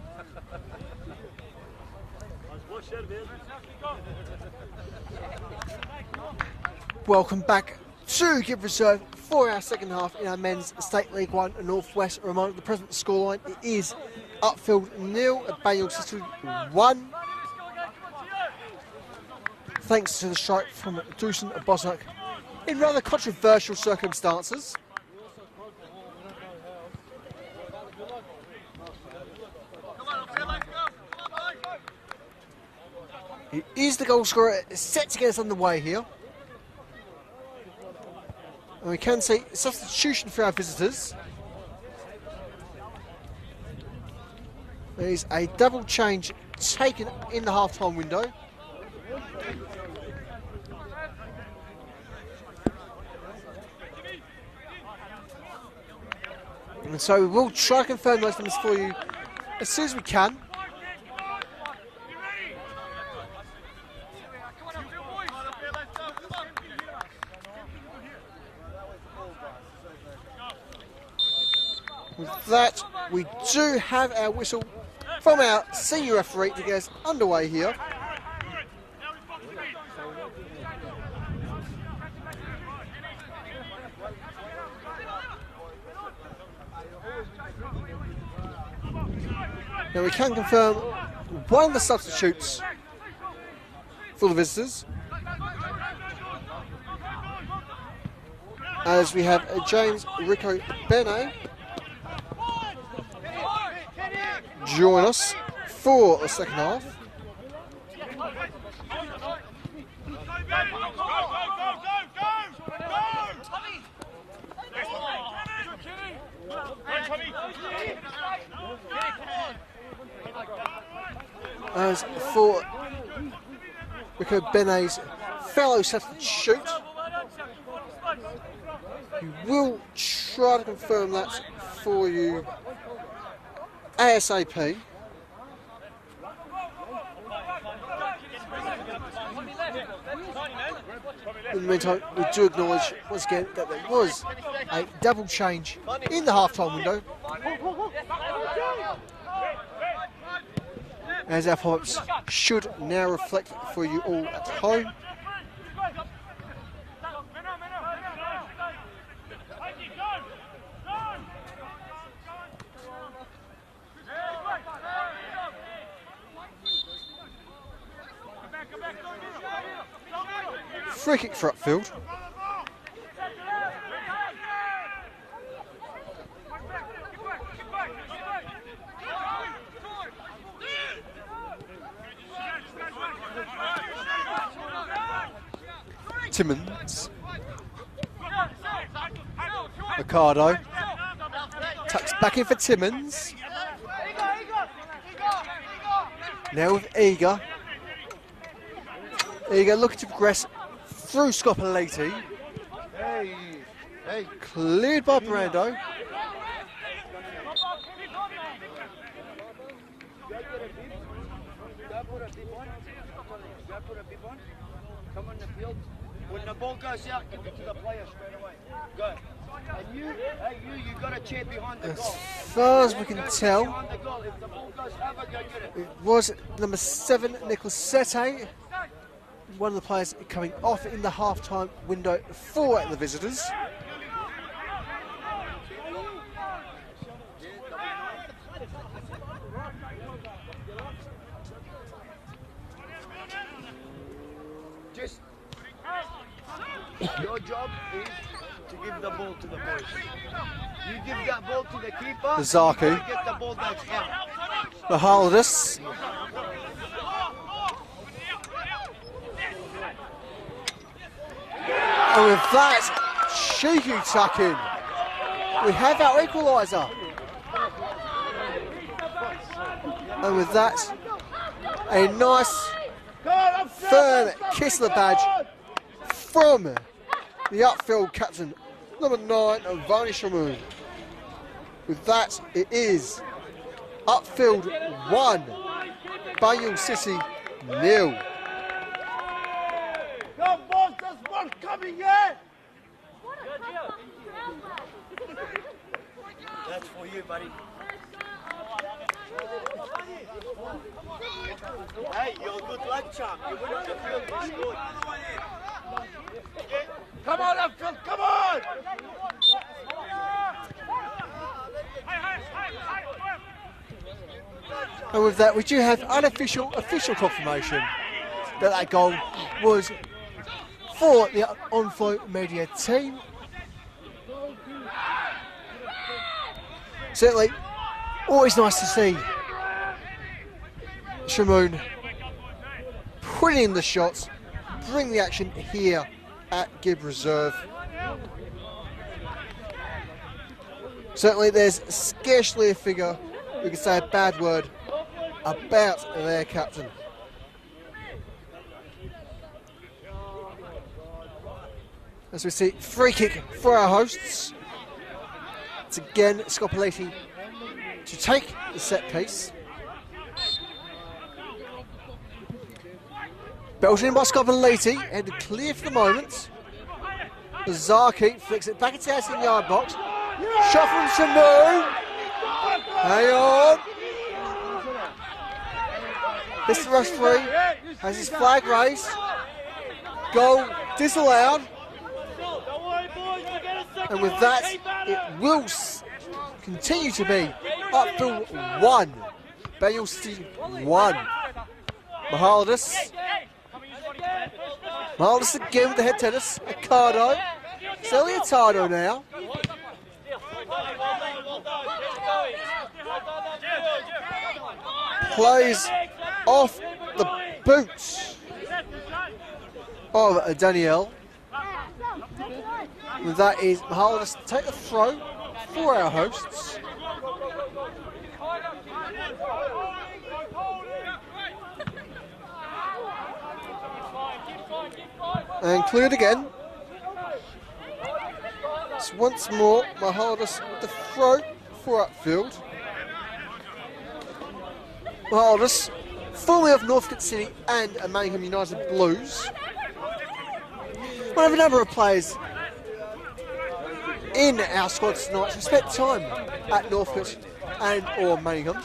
Welcome back to Give Reserve for our second half in our men's State League 1 Northwest. A reminder of the present scoreline: it is Upfield 0, Banyule City 1. Thanks to the strike from Dawson Bosniak in rather controversial circumstances. He is the goal scorer, set to get us underway here. And we can see substitution for our visitors. There is a double change taken in the half-time window. And so we will try to confirm those numbers for you as soon as we can. With that, we do have our whistle from our senior referee to get us underway here. Now we can confirm one of the substitutes for the visitors, as we have James Rico Bene join us for the second half. As for Rico Bene's fellow substitute, we will try to confirm that for you ASAP. In the meantime, we do acknowledge once again that there was a double change in the half-time window, as our pop-ups should now reflect for you all at home. Free kick for Upfield. Timmins. Ricardo. Tucks back in for Timmins. Now with Eager. Eager looking to progress through Scopoleti. Hey. Cleared by Brando. Come on the field. When the ball goes out, give it to the player straight away. Go. And you got a chair behind the goal. As far as we can tell, Behind the goal. If the ball goes over, go get it. it was number 7, Nicholas Sete, one of the players coming off in the half-time window for the visitors. job is to give the ball to the boys. You give that ball to the keeper, Zaki. you get the ball that's out. Mahaldis. And with that, cheeky tuck in. We have our equaliser. And with that, a nice firm kiss of the badge from the Upfield captain, number 9, Vani Shamoon. With that, it is Upfield 1, Banyule City 0. Come boss, there's one coming here! That's for you, buddy. Hey, you're a good luck charm. You win on the field, you scored. Come on, Upfield, come on! And with that, we do have official confirmation that that goal was for the Onflow media team. Certainly, always nice to see Shamoon putting in the shots, bring the action here at Gibb Reserve. Certainly, there's scarcely a figure who can say a bad word about their captain. As we see, free kick for our hosts. It's again Scopelliti to take the set piece. Belted in by Scopelliti, and clear for the moment. Zaki flicks it back into the 18-yard box. Shot from Shamoon. Hang on. This referee has his flag raised. Goal disallowed. And with that, it will continue to be Upfield 1, Banyule City 1. Mahaldis again with the head tennis. Accardo. Celiatado now. Plays off the boots of Danielle. And that is Mahaldis to take the throw for our hosts. And cleared again. So once more, Mahaldis with the throw for Upfield. Mahaldis, formerly of Northcote City and Manningham United Blues. One of a number of players in our squad tonight who spent time at Northcote and or Manningham.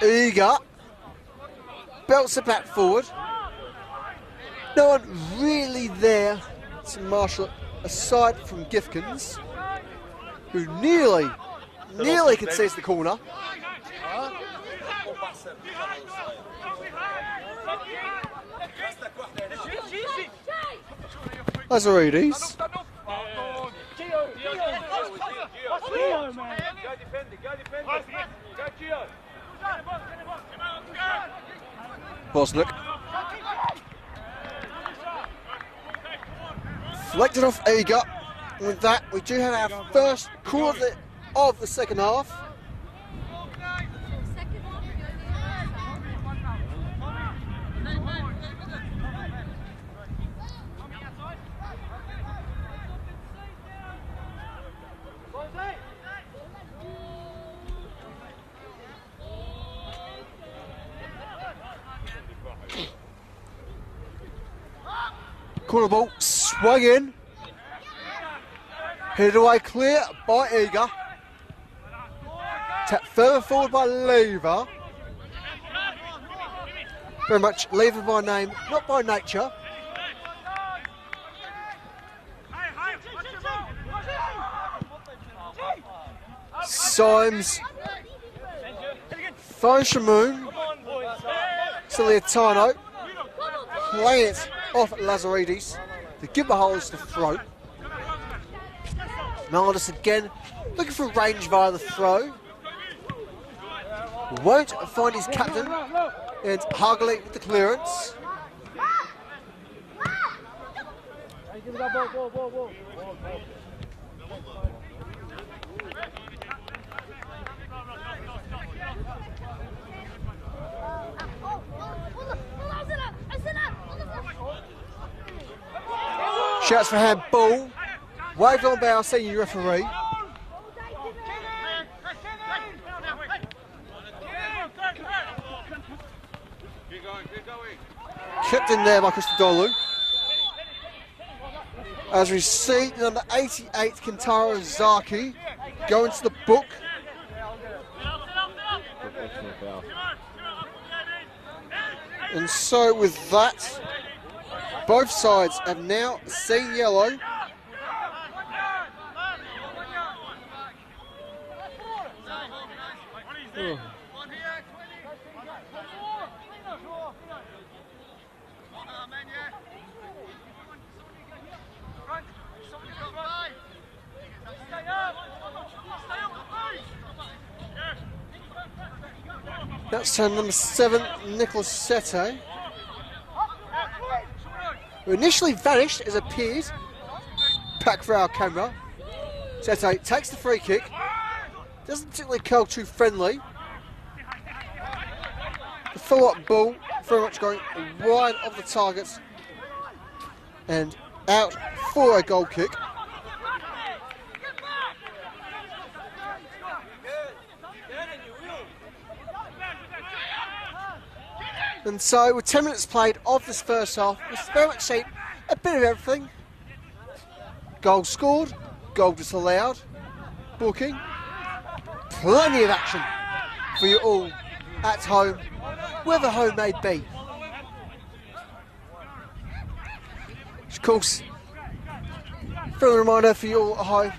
Eager, belts it back forward. No one really there to marshal it aside from Gifkins, who nearly concedes the corner. Lazaridis. Bosnick. Flected off Eager. With that, we do have our first quarter of the second half. Corner ball swung in. Headed away clear by Eager. Tapped further forward by Lever. Very much Lever by name, not by nature. Symes finds Shamoon. Ciliatano playing it off Lazaridis to give Mihalis the throw. Mihalis again looking for range via the throw. Won't find his captain, and Hargley with the clearance. Shouts for handball. Waved on by our senior referee. Kept in there by Christodoulou. As we see number 88, Kentaro Zaki, going to the book. And so with that, both sides have now seen yellow. Oh. That's turn number 7, Nicholas Sete, who initially vanished as appeared. Back for our camera. Sete takes the free kick. Doesn't particularly curl too friendly. The follow-up ball very much going wide of the target and out for a goal kick. And so with 10 minutes played of this first half, it's very much seen a bit of everything. Goal scored, goal disallowed, booking. Plenty of action for you all at home, wherever home may be. Of course, friendly reminder for you all at home,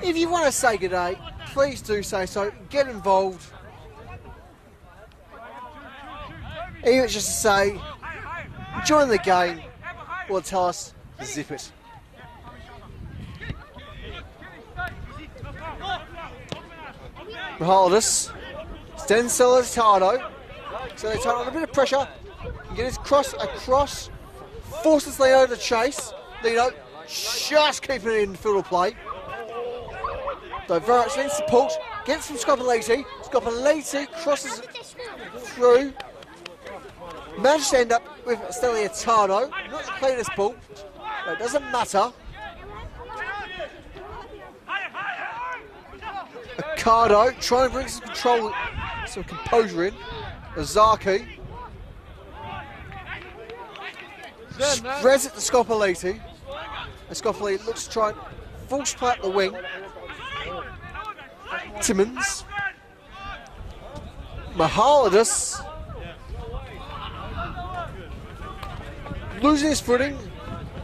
if you want to say good day, please do say so, get involved. Even if it's just to say, join the game, or tell us, zip it. Mihalis, extends Ciliatano. So they take on a bit of pressure, get his cross across, forces Lino to chase. Lino just keeping it in field of play. Though very much needs support, gets from Scopoliti. Scopoliti crosses through. Managed to end up with Ciliatano. Not the cleanest ball, but it doesn't matter. Ricardo trying to bring some control, some composure in. Azaki spreads it to Scopoliti. And Scopoliti looks to try and force play up the wing. Timmins. Mihalis losing his footing,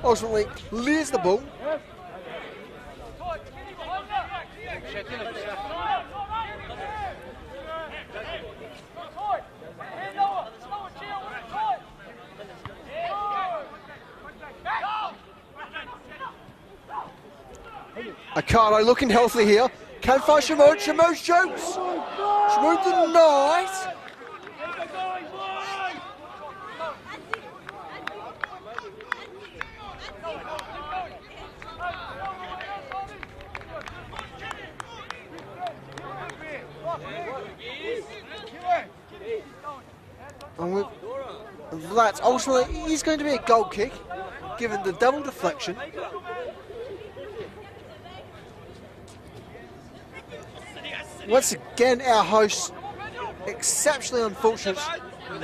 ultimately clears the ball. Ricardo looking healthy here. Can find Shamoon. Shamoon shoots. Shamoon denied. And with that, ultimately, is going to be a goal kick, given the double deflection. Once again, our hosts, exceptionally unfortunate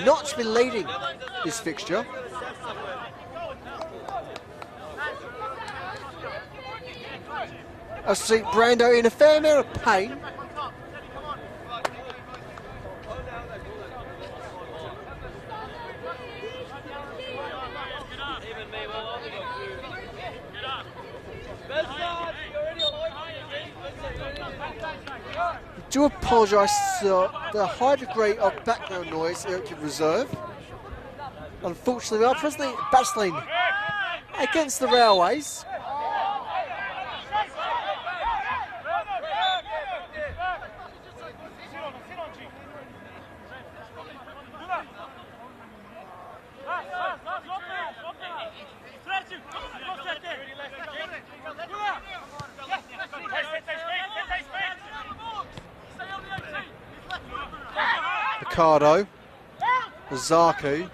not to be leading this fixture. I see Brando in a fair amount of pain. I do apologise for the high degree of background noise here at the reserve. Unfortunately, we are presently battling against the Railways. Ricardo, Zaki,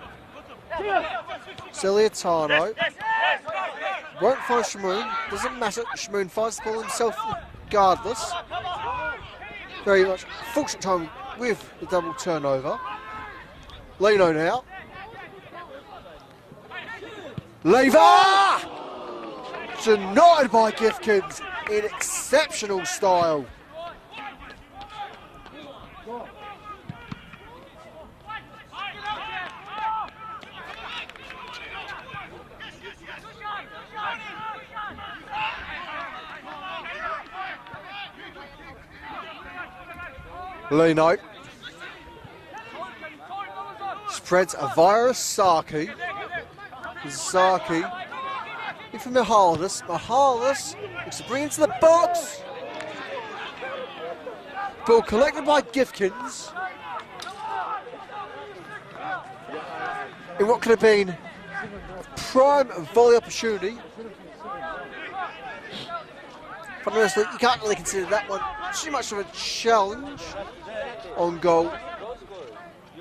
Ciliatano, won't find Shamoon, doesn't matter, Shamoon finds the ball himself regardless. Very much fortunate time with the double turnover. Leno now. Lever! Denied by Gifkins in exceptional style. Leno spreads a virus Saki. Saki in for Mihalis. Mihalis looks to bring into the box. Ball collected by Gifkins. In what could have been a prime volley opportunity. Fundamentally, you can't really consider that one too much of a challenge on goal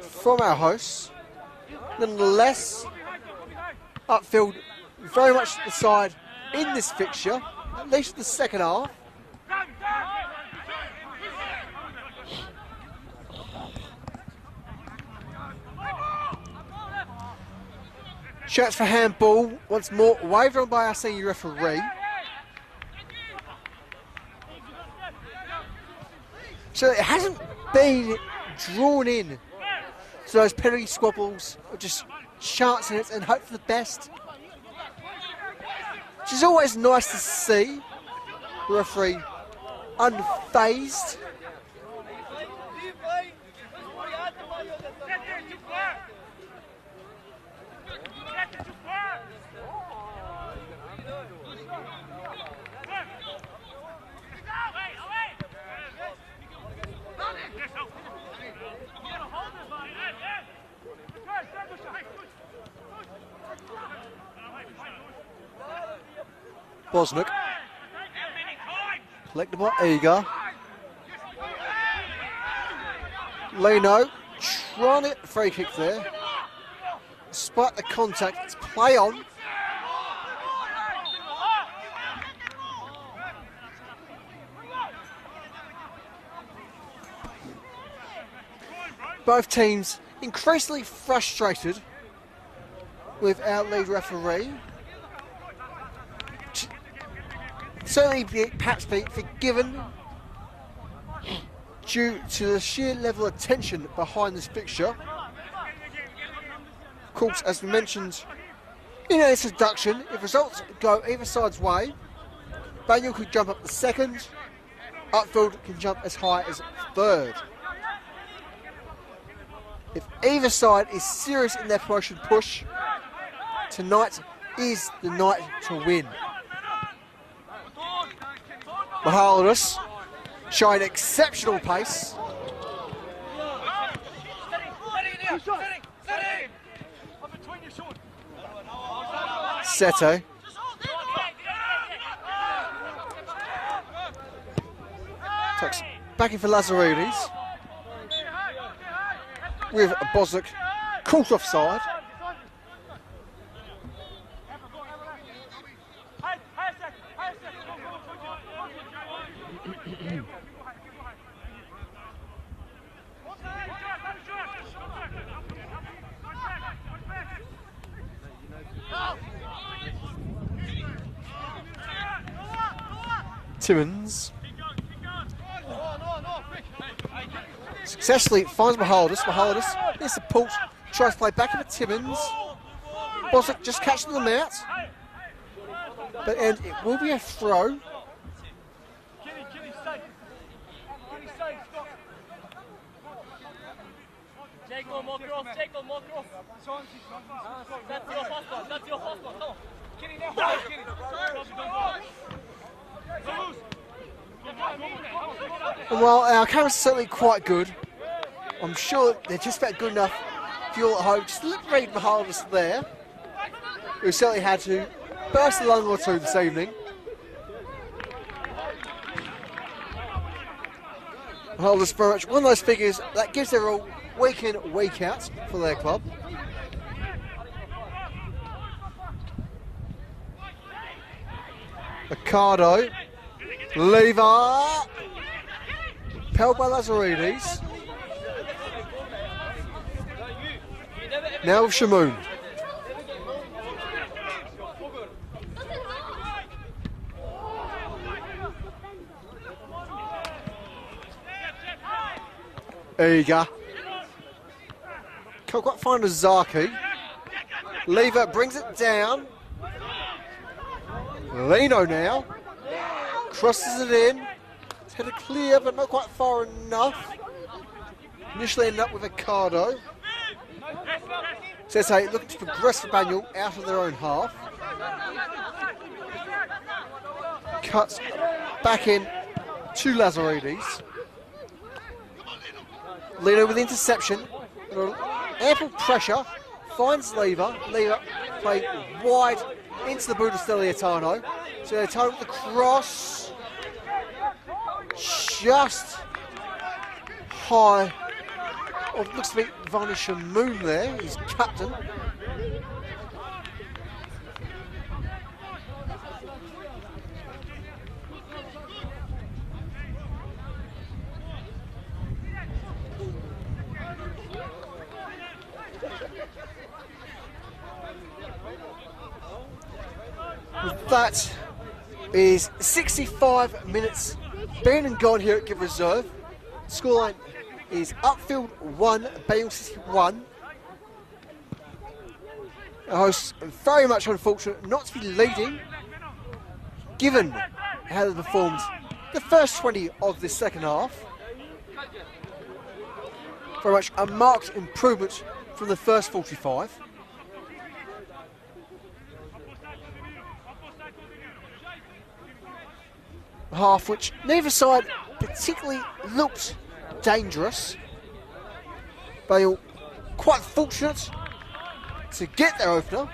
from our hosts. Nonetheless, Upfield very much the side in this fixture, at least the second half. Chance for handball, once more waved on by our senior referee. So it hasn't been drawn in to those penalty squabbles, or just chancing it and hope for the best. Which is always nice to see. The referee unfazed. Bosnick. Collected by Eager. Leno trying to get the free kick there. Despite the contact, it's play on. Both teams increasingly frustrated with our lead referee. Certainly perhaps be forgiven due to the sheer level of tension behind this fixture. Of course, as we mentioned in our introduction, if results go either side's way, Banyule could jump up to second, Upfield can jump as high as third. If either side is serious in their promotion push, tonight is the night to win. Mihalis showing exceptional pace. Seto. Tucks back in for Lazaridis. With Bosnick caught offside. Timmins successfully finds Mihalis. Mihalis is support, tries to play back into Timmins. Bosnick just catching them out. But and it will be a throw. Jacob, more cross. Jacob, more cross. That's your fast one. That's your fast one. Come on. Kitty, now. And while our cameras are certainly quite good, I'm sure they're just about good enough for you all at home. Just a little read behind us there. We certainly had to burst a lung or two this evening. Holders very much one of those figures that gives their all week in, week out for their club. Ricardo, Lever, held by Lazaridis. Now Shamoon. Eager. Can't quite find a Zaki. Lever brings it down. Lino now. Crosses it in. It's headed clear, but not quite far enough. Initially ended up with Ricardo. Sese looking to progress for Banyule out of their own half. Cuts back in to Lazaridis. Lino with interception. Ample pressure. Finds Lever. Lever played wide into the boot of Steliatano. Steliatano with the cross. Just high. Of looks to be Varnish Moon there. He's captain. That is 65 minutes been and gone here at Give Reserve. Scoreline is Upfield 1, Banyule City 1. Our hosts are very much unfortunate not to be leading, given how they performed the first 20 of this second half. Very much a marked improvement from the first 45. Half which neither side particularly looked dangerous. Banyule quite fortunate to get their opener,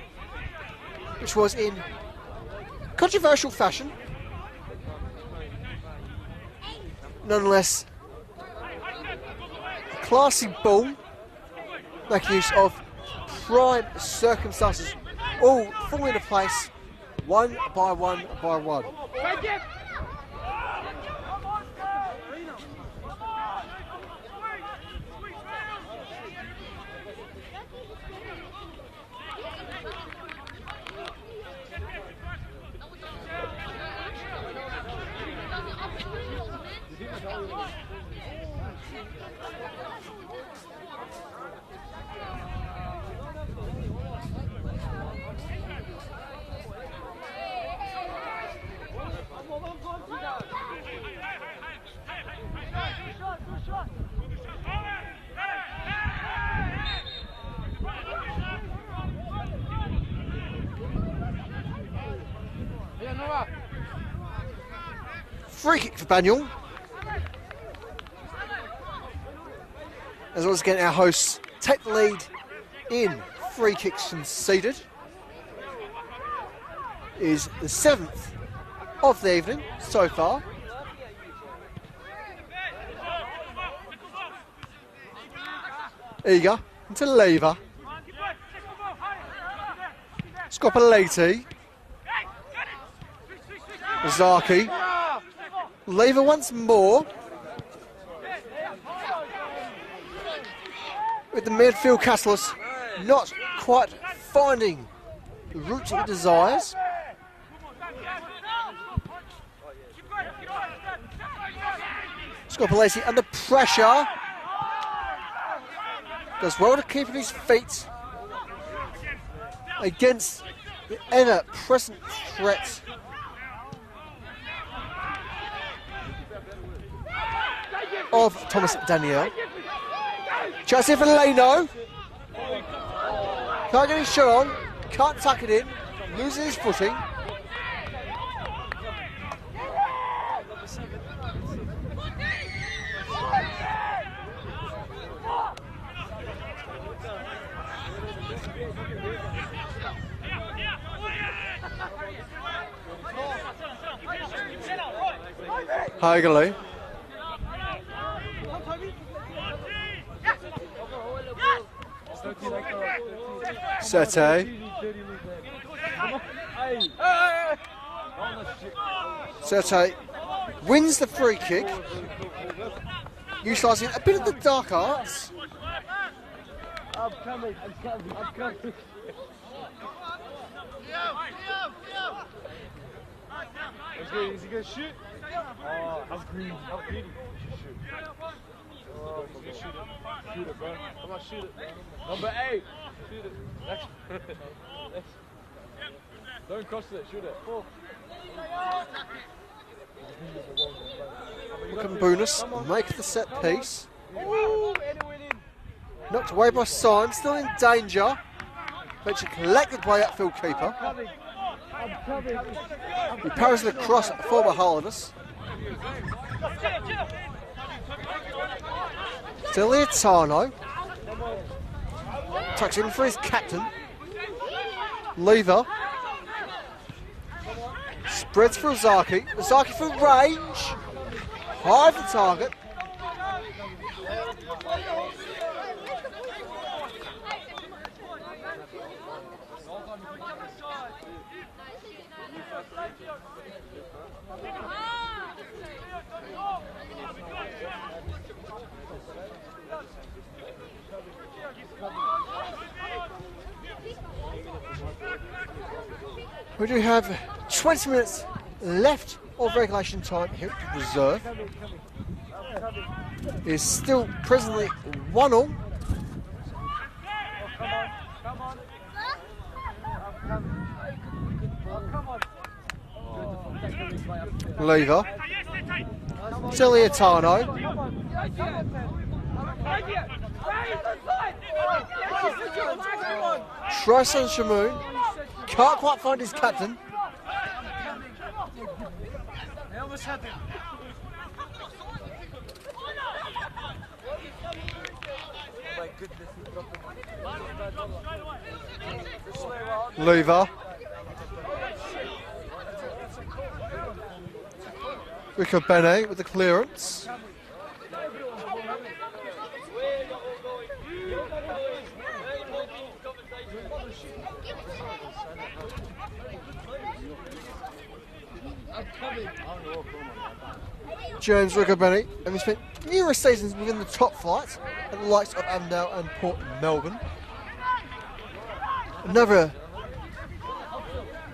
which was in controversial fashion. Nonetheless, a classy ball, making use of prime circumstances, all falling into place one by one by one. Free kick for Banyule. As once again our hosts take the lead in free kicks conceded. Is the 7th of the evening so far. Eager into Lever. Scopoleti. Zaki. Lever once more. With the midfield catalyst not quite finding the route it desires. Scopoleti under pressure. Does well to keep on his feet against the ever-present threat of Thomas Daniel. Tries it for Leno. Can't get his shot on. Can't tuck it in. Losing his footing. Hagley. Sete. Sete wins the free kick, utilising a bit of the dark arts. I'm coming. Is he going to shoot? Oh, how greedy. He should shoot. Oh, he's going to shoot it. Shoot it, bro. Come on, shoot it. Number 8. Shoot it. Next. Don't cross it. Shoot it. 4. Kambunas make the set piece. Knocked away by Syme, still in danger. But collected by that field keeper. He parries it across for Bahalis. Stilietano tucks in for his captain. Lever spreads for Ozaki. Ozaki for range. High for target. We do have 20 minutes left of regulation time here at the reserve. It's still presently 1-1. Lever. Stilietano. Tries on Shamoon. Can't quite find his captain. Lever. Bene with the clearance. James Riccobeni, having spent numerous seasons within the top flight at the likes of Avondale and Port Melbourne. Another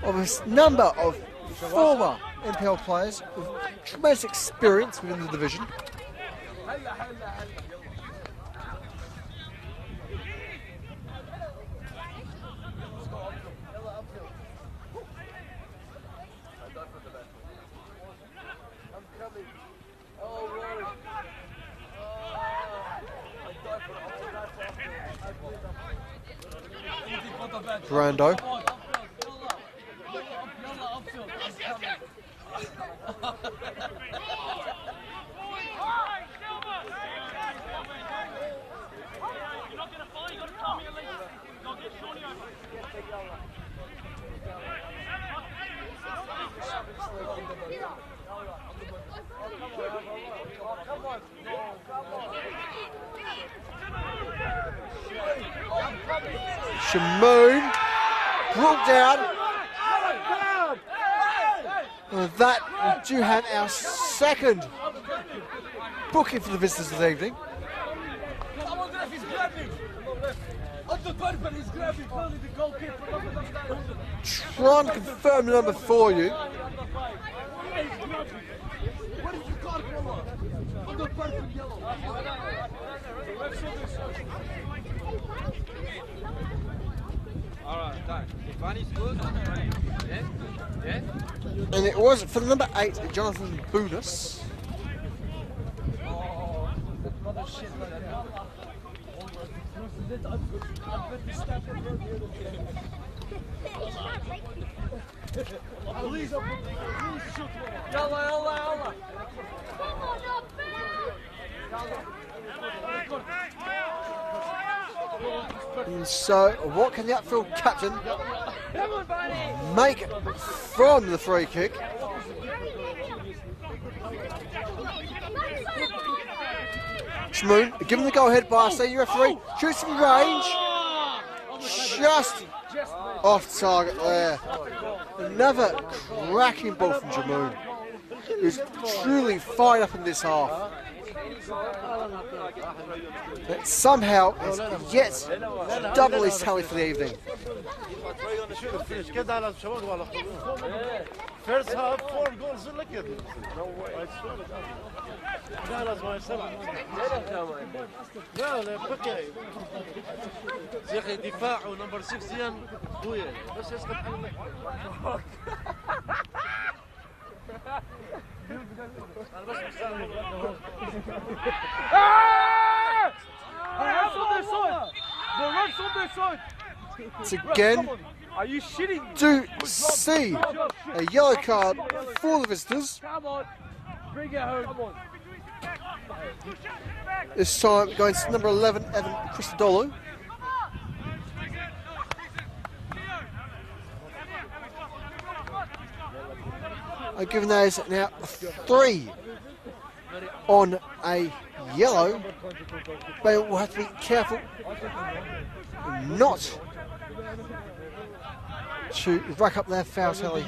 of a number of former NPL players with tremendous experience within the division. Brando. Shamoon brought down. And with that, we do have our second booking for the visitors this evening. Try and confirm the number for you. And it was for the number 8, Jonathan Boonis. Please shoot. يلا يلا يلا. And so, what can the Upfield captain make from the free kick? Shmoon, given the go-ahead by our senior referee, shoots from range, just off target there. Another cracking ball from Jamoon, who's truly fired up in this half. But somehow has yet to double his tally for the evening. First half, 4 goals look at it. لا لازم 7. لا بكى يا اخي دفاع ونمبر 6 قوية بس يسقط انا بس مستغرب It's again, Are you shitting me? do see a yellow card for the visitors. Come on. Bring it home. Come on. This time going to number 11, Evan Christodoulou. Given those now 3 on a yellow, they will have to be careful not to rack up their foul tally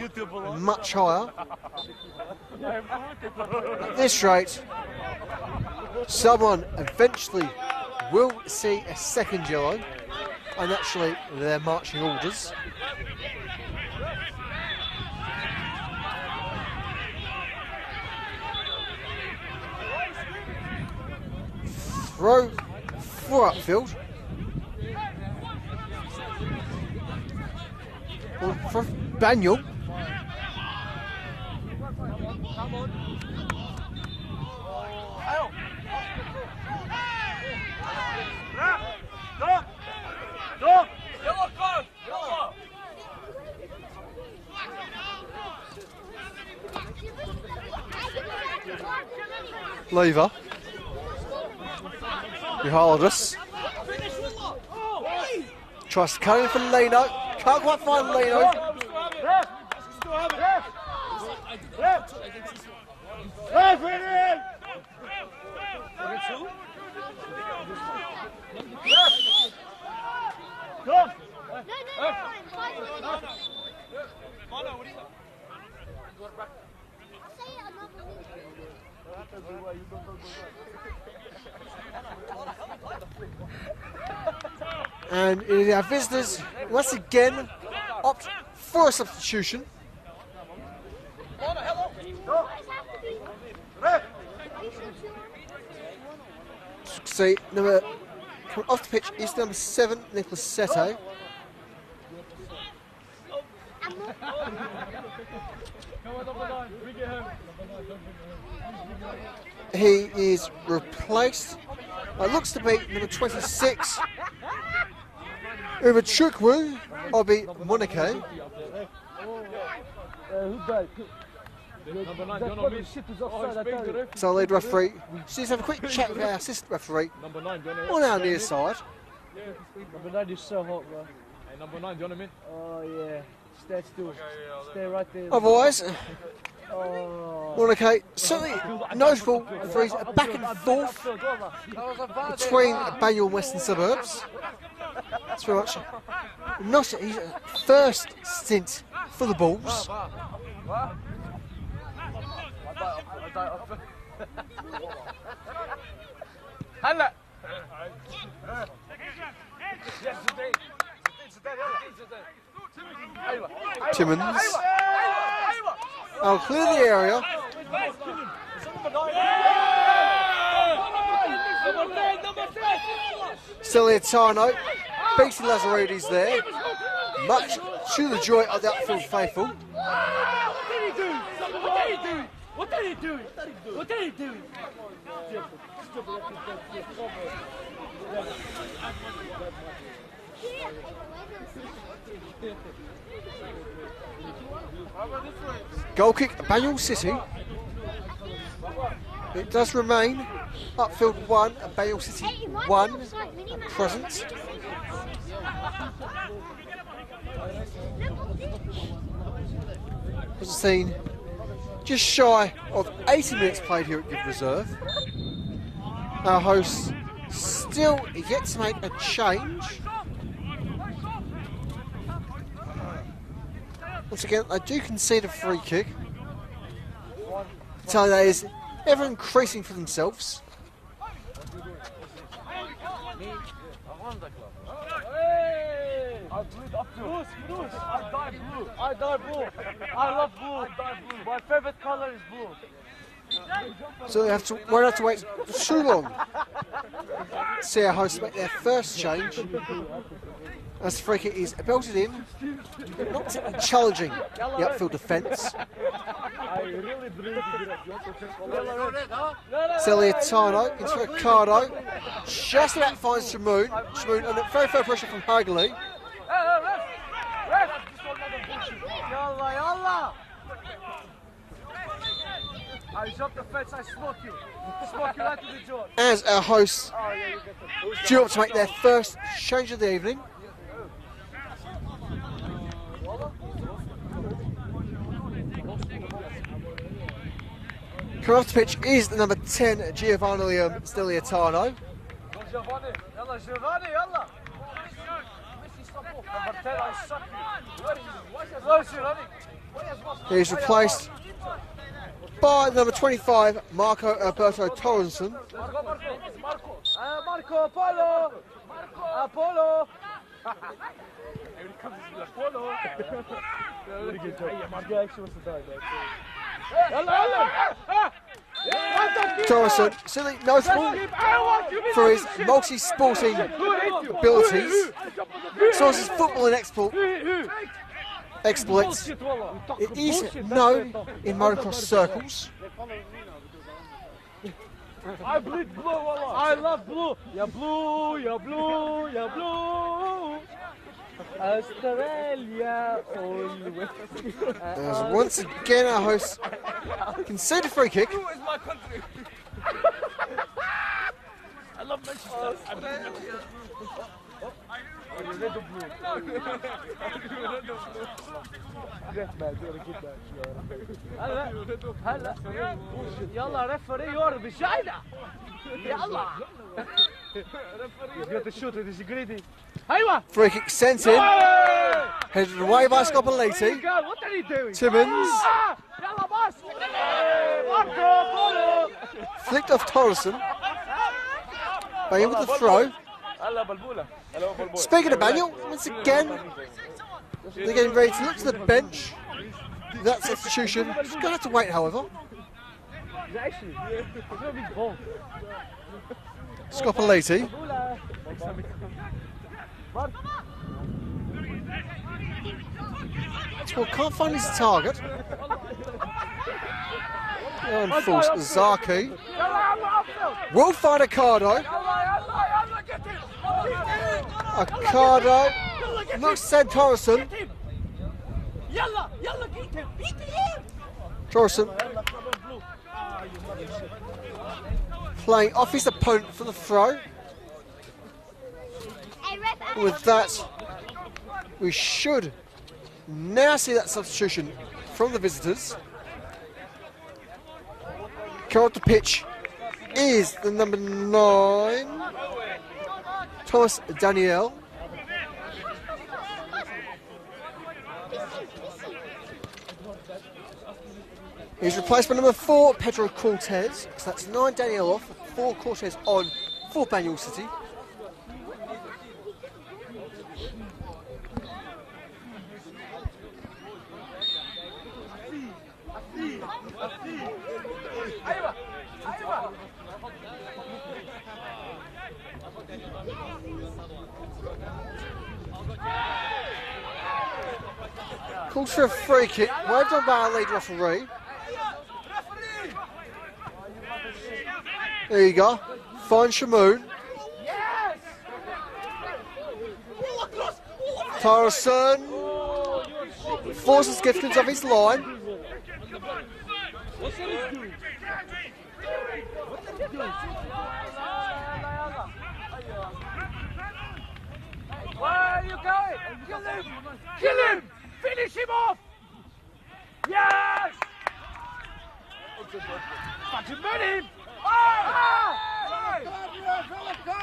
much higher. At this rate, someone eventually will see a second yellow, and actually their marching orders. Throw for Upfield. For Banyule. Lever. Behind us. Tries to cut in for Leno. Can't quite find Leno. And it is our visitors once again opt for a substitution. See, number coming off the pitch is number 7, Nicholas Sette. He is replaced. It looks to be number 26. Over Chukwu, Obi Monike. So lead referee, just have a quick chat with our assistant referee on our near side. Number 9 is so hot, bro. Hey, number 9, do you know what I mean? Oh yeah, stay still. Stay right there. Otherwise, Oh. Monike certainly notable for his back and forth between Banyule and Western Suburbs. That's very much not his first stint for the Bulls. Timmons. I'll clear the area. Celiatano beating Lazaridis there, much to the joy of the Upfield faithful. What are you doing? What are you doing? Goal kick, Banyule City. It does remain Upfield 1 and Banyule City 1 at present. As I've seen, just shy of 80 minutes played here at Give Reserve. Our hosts still yet to make a change. Once again, I do concede a free kick. So that is ever increasing for themselves. I die blue. I love blue. My favorite color is blue. So they won't have to wait too long to see our hosts make their first change. As the free kick is belted in, not challenging the upfield defence. Celiatano into Ricardo, just about finds Shamoon. Shamoon under very fair pressure from Hagley. Yalla, yalla! I jump the fence, I smoke you. Smoke you right to the jaw. As our hosts due up to make their first change of the evening. Coming off the pitch is the number 10, Giovanni Stiliatano. Giovanni, yalla, Giovanni, yalla! Number 10, I suck you. Where's Giovanni? He's replaced by number 25, Marco Alberto Torrenson. Marco, Apollo! Apollo! Apollo! Torrenson, certainly notable for his multi-sporting abilities, as well as his footballing exploits. It is known in motocross circles. I bleed blue, I love blue. Ya blue, ya blue, ya blue. Australia always. As once again our hosts concede a free kick. Blue is my country. I love Manchester. I'm red or blue? Get back, you're a good man. هلا يلا ريفري يور بشاينا يلا He's got to shoot it, he's greedy. ايوه Free kick sent in, headed away by Scopoliti. What are you doing? Timmins يلا باص ماركو بولو flicked off Torrenson. Back in with the throw. Speaking of Banyule, once again, they're getting ready to look to the bench. That substitution, just going to have to wait, however. Scopoliti. Well, can't find his target. And force Zaki. Will find Ricardo. Ricardo looks sent Torrenson. Torrenson playing off his opponent for the throw. And with that, we should now see that substitution from the visitors. Coming off the pitch is the number 9, Thomas Daniel. He's replaced by number 4, Pedro Cortez. So that's 9 Daniel off, 4 Cortez on for Banyule City. Calls for a free kick, waved on by our lead referee. There you go. Find Shamoon. Tarson forces Gifkins off his line. What's that doing? Where are you going? Kill him! Kill him! Finish him off! Yes! Fucking murder him!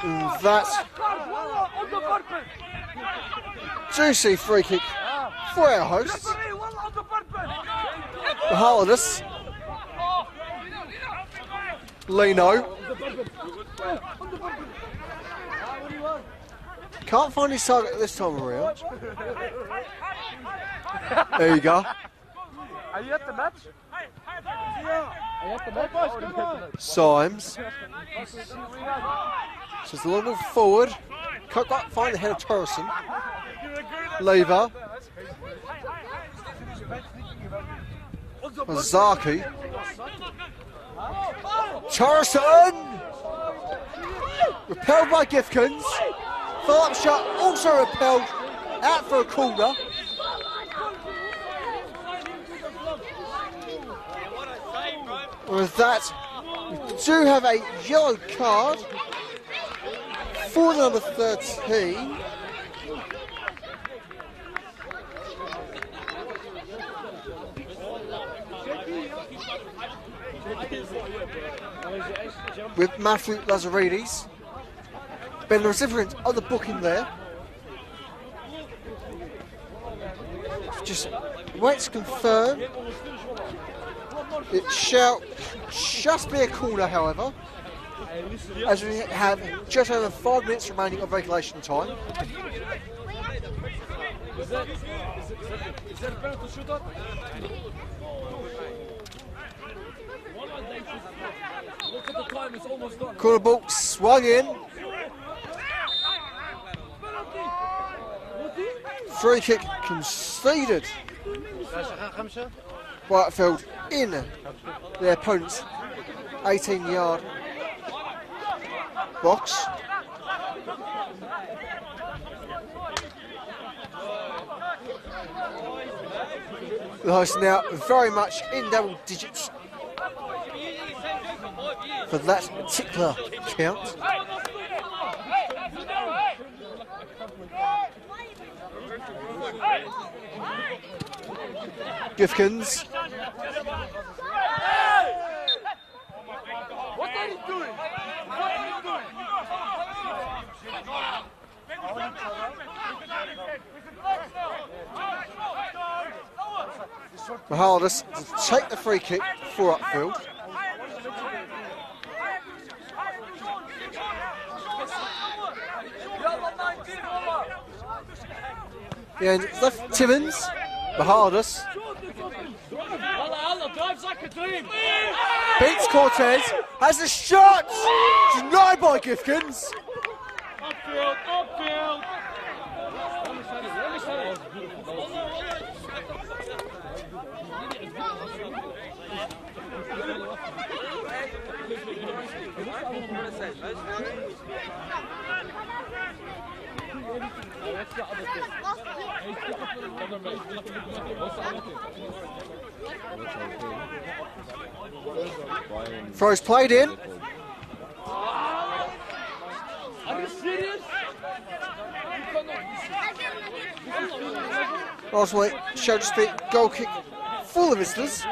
And that's juicy free kick for our hosts. Behind us, Lino. Can't find his target this time around. There you go. Are you at the match? Are you at the match? Symes. So it's a little forward. Can't quite find the head of Torreson. Lever. Ozaki. Torreson! Repelled by Gifkins. Follow-up shot also repelled. Out for a corner. With that, we do have a yellow card for number 13. With Matthew Lazaridis. Been the recipient of the booking there. Just wait to confirm. It shall just be a corner, however, as we have just over 5 minutes remaining of regulation time. Is that a penalty shootout? Look at the time, it's almost done. Corner ball swung in. Free kick conceded. Whitefield in their opponent's 18-yard box. The hosts now very much in double digits for that particular count. Gifkins. What are you doing? What are you doing? Mahaldis to take the free kick for Upfield. The end is left Timmins. Mahaldis drives like a dream. beats Cortez. Has a shot! Denied by Gifkins. Upfield, upfield. Throws played in. Are you serious? Last week, showed us the goal kick for the visitors.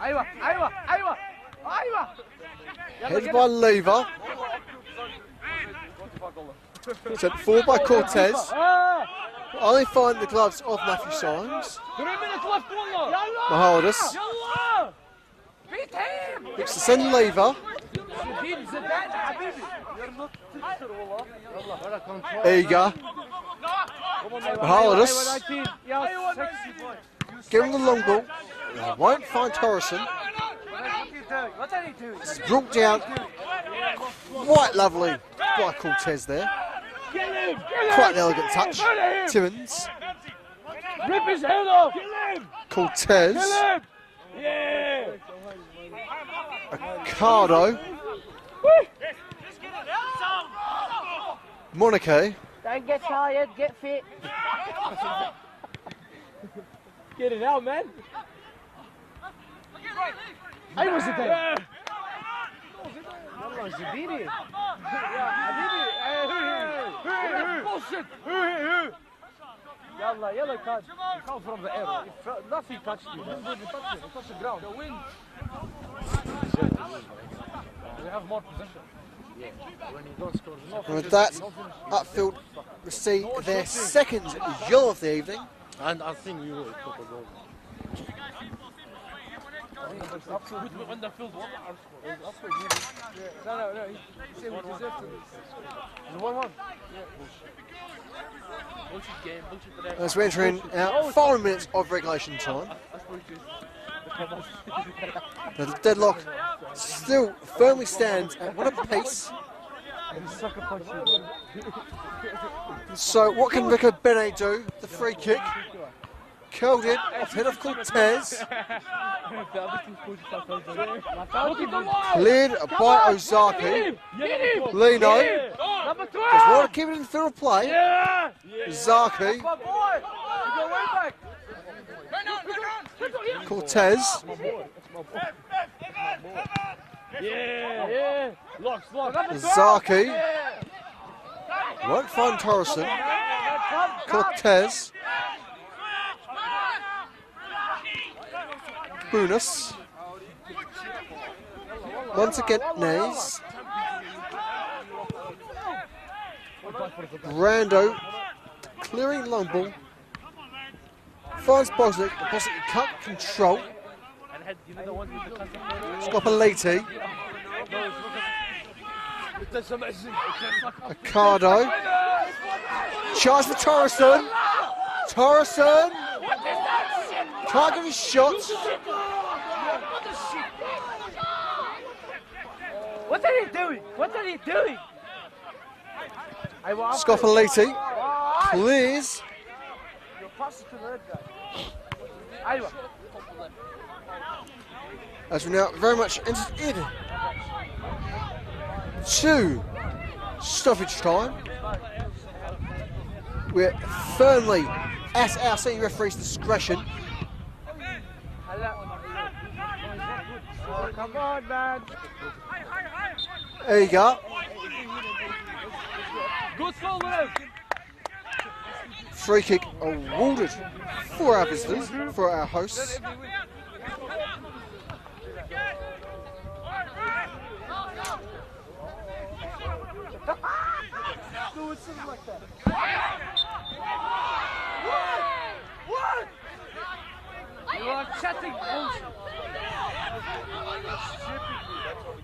ايوه ايوه ايوه ايوه Headed by Lever. Sent forward by Cortez. Only find the gloves of Matthew Symes. 3 minutes left والله Mahaldis يلا beat him looks to send Lever. زين زدان حبيبي There you go. Mahaldis. يا sexy boy Give him the long ball. They won't find Torreson. What are you doing? It's brought down. Quite lovely by Cortez there. Quite an elegant touch. Timmons. Rip his head off! Cortez. Yeah! Ricardo. Monaco. Don't get tired, get fit. Get it out, man. Hey, was it there? والله زبيني يا حبيبي bullshit يلا يلا catch you come from the air nothing touched you didn't even touch you touch the ground the wind we have more possession when you don't score And with that, Upfield receive their second yellow of the evening. And I think you will put a goal. on the field no he said we deserve to it's 1-1 bullshit game bullshit for that As we're entering our 5 minutes of regulation time. The deadlock still firmly stands at 1 apiece. So what can Rico Bene do? The free kick. Curled in off head of Cortez. Cleared by Ozaki. Lino. Just want to keep it in the field of play. Ozaki. Cortez. yeah Ozaki. Won't find Torreson. Cortez. Bunus. Once again, Nays. Brando clearing long ball. Finds Bosnick. Bosnick can't control. Scopoliti. Ricardo. Charge for Torreson. Torreson. Can't get his shot. what are you doing what are you doing Scopoliti clears. pass it to the red guy أيوة As we're now very much entered in to stoppage time. We're firmly at our senior referee's discretion. oh, come on man There you go. good goal Liv Free kick awarded for our visitors, for our hosts. You are chatting bullshit.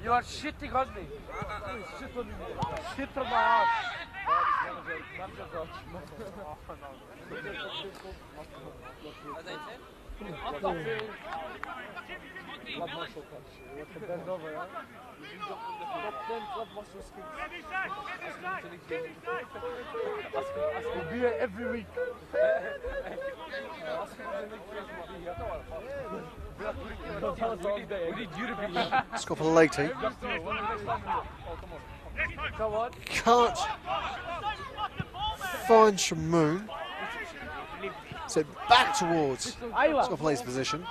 You are shitting on me. Shit on me. Shit from my ass. We'll be here every week. Scopoliti. Can't find Shamoon. So back towards Scopoliti's position.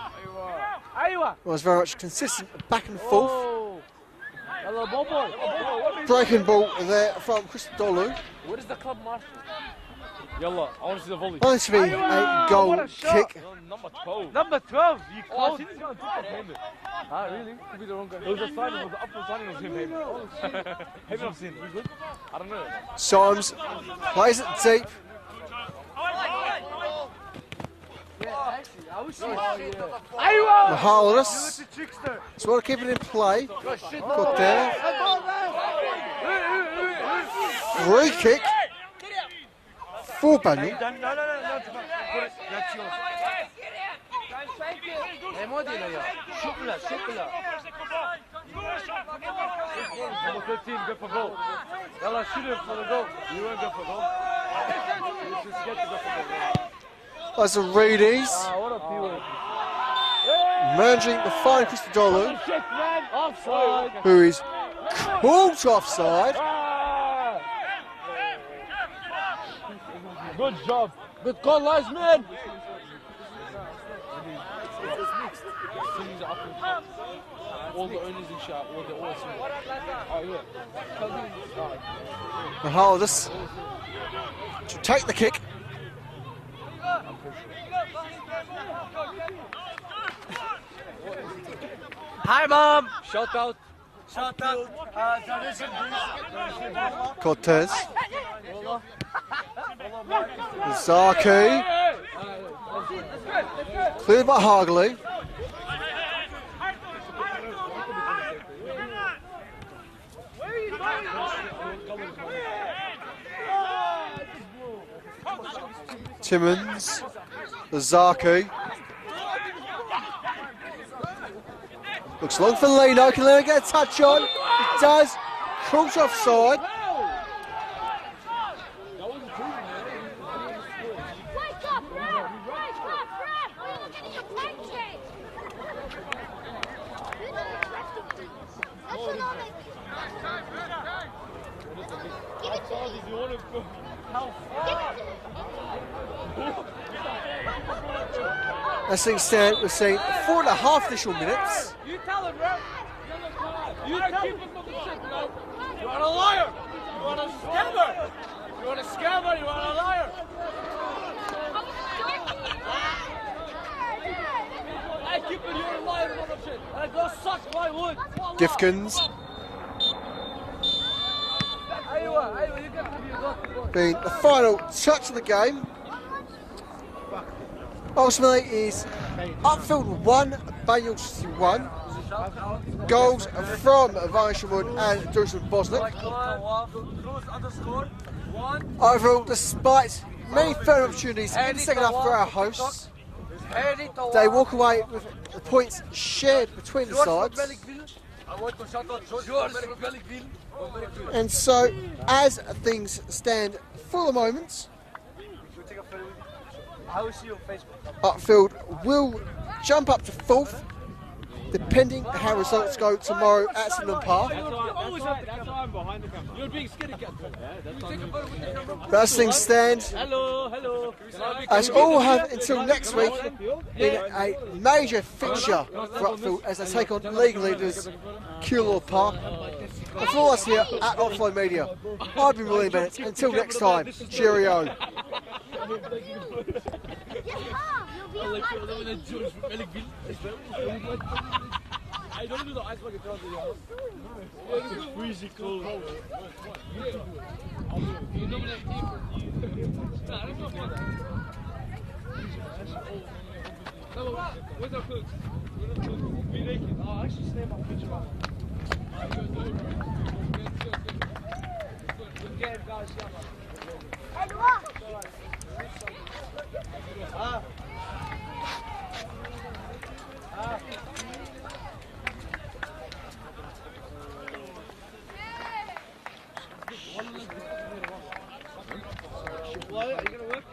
Was very much consistent back and forth. Breaking ball there from Christodoulou. What is the club marshal? Yalla, I want to see the volley. Going to be a goal kick. Number 12. Number 12? You called. I think he's ah, really? Could be the wrong guy. It was a signing, it was the Upfield signing was him, maybe. Oh, shit. Have you seen? We good? I don't know. Symes plays it deep. Mahalaris. Just want to keep it in play. Good there. Free kick for Banyule. No, that's yours. Hey, Modena, yeah. Shukla. Number 15, go for goal. Yalla, shoot him for the goal. You won't go for goal. You should get to go for goal. That's a Reedies. What a P-word. Managing the fine Christodoulou, Offside. who is caught offside. Good job. Good call, lies, man. All the owners in shot, all the awesome. Oh, yeah. Mahaldis to take the kick. Hi, Mom. Shout out. Cortez. Zaki. Cleared by Hargley. Timmons. Zaki. Looks long for Leno. Can Leno get a touch on? It does. Caught offside. As things stand, we're seeing 4.5 additional minutes. You tell him, bro. You keep him on the shit, bro. You are a liar. You are a scammer. You are a scammer. You are a liar. I keep it. You're a liar, mother shit. And go suck my wood. Gifkins being the final touch of the game. Ultimately is Upfield 1, Banyule City 1. Goals from Vanisha Wood and Jerusalem Bosnick. Overall, despite many fair opportunities in the second half for our hosts, they walk away with the points shared between the sides. And so, as things stand for the moment, Upfield will jump up to 4th, depending how results go tomorrow at Sydenham Park. But as things stand, as all have until next week in a major fixture for Upfield as they take on league leaders Keilor Park. And for all us here at Onflow Media, I've been William Bennett. Until next time, cheerio. I don't do the ice bucket throw the it's freezing cold. You nominate people. Where's our coach? Be naked. Oh, I actually snap my picture off. Good game, guys. What? Are you gonna work?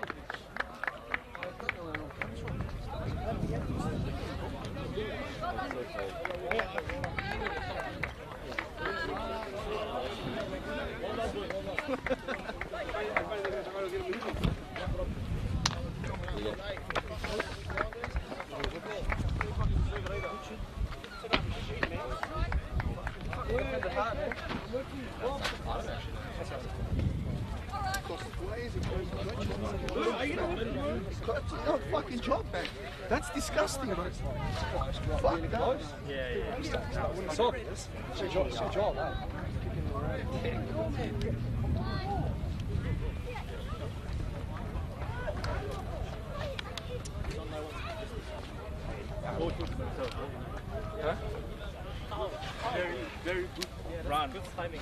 It's your fucking job, man. That's disgusting, bro. Fuck that. Yeah. It's your job. It's your job, Huh? Very good run. Good timing.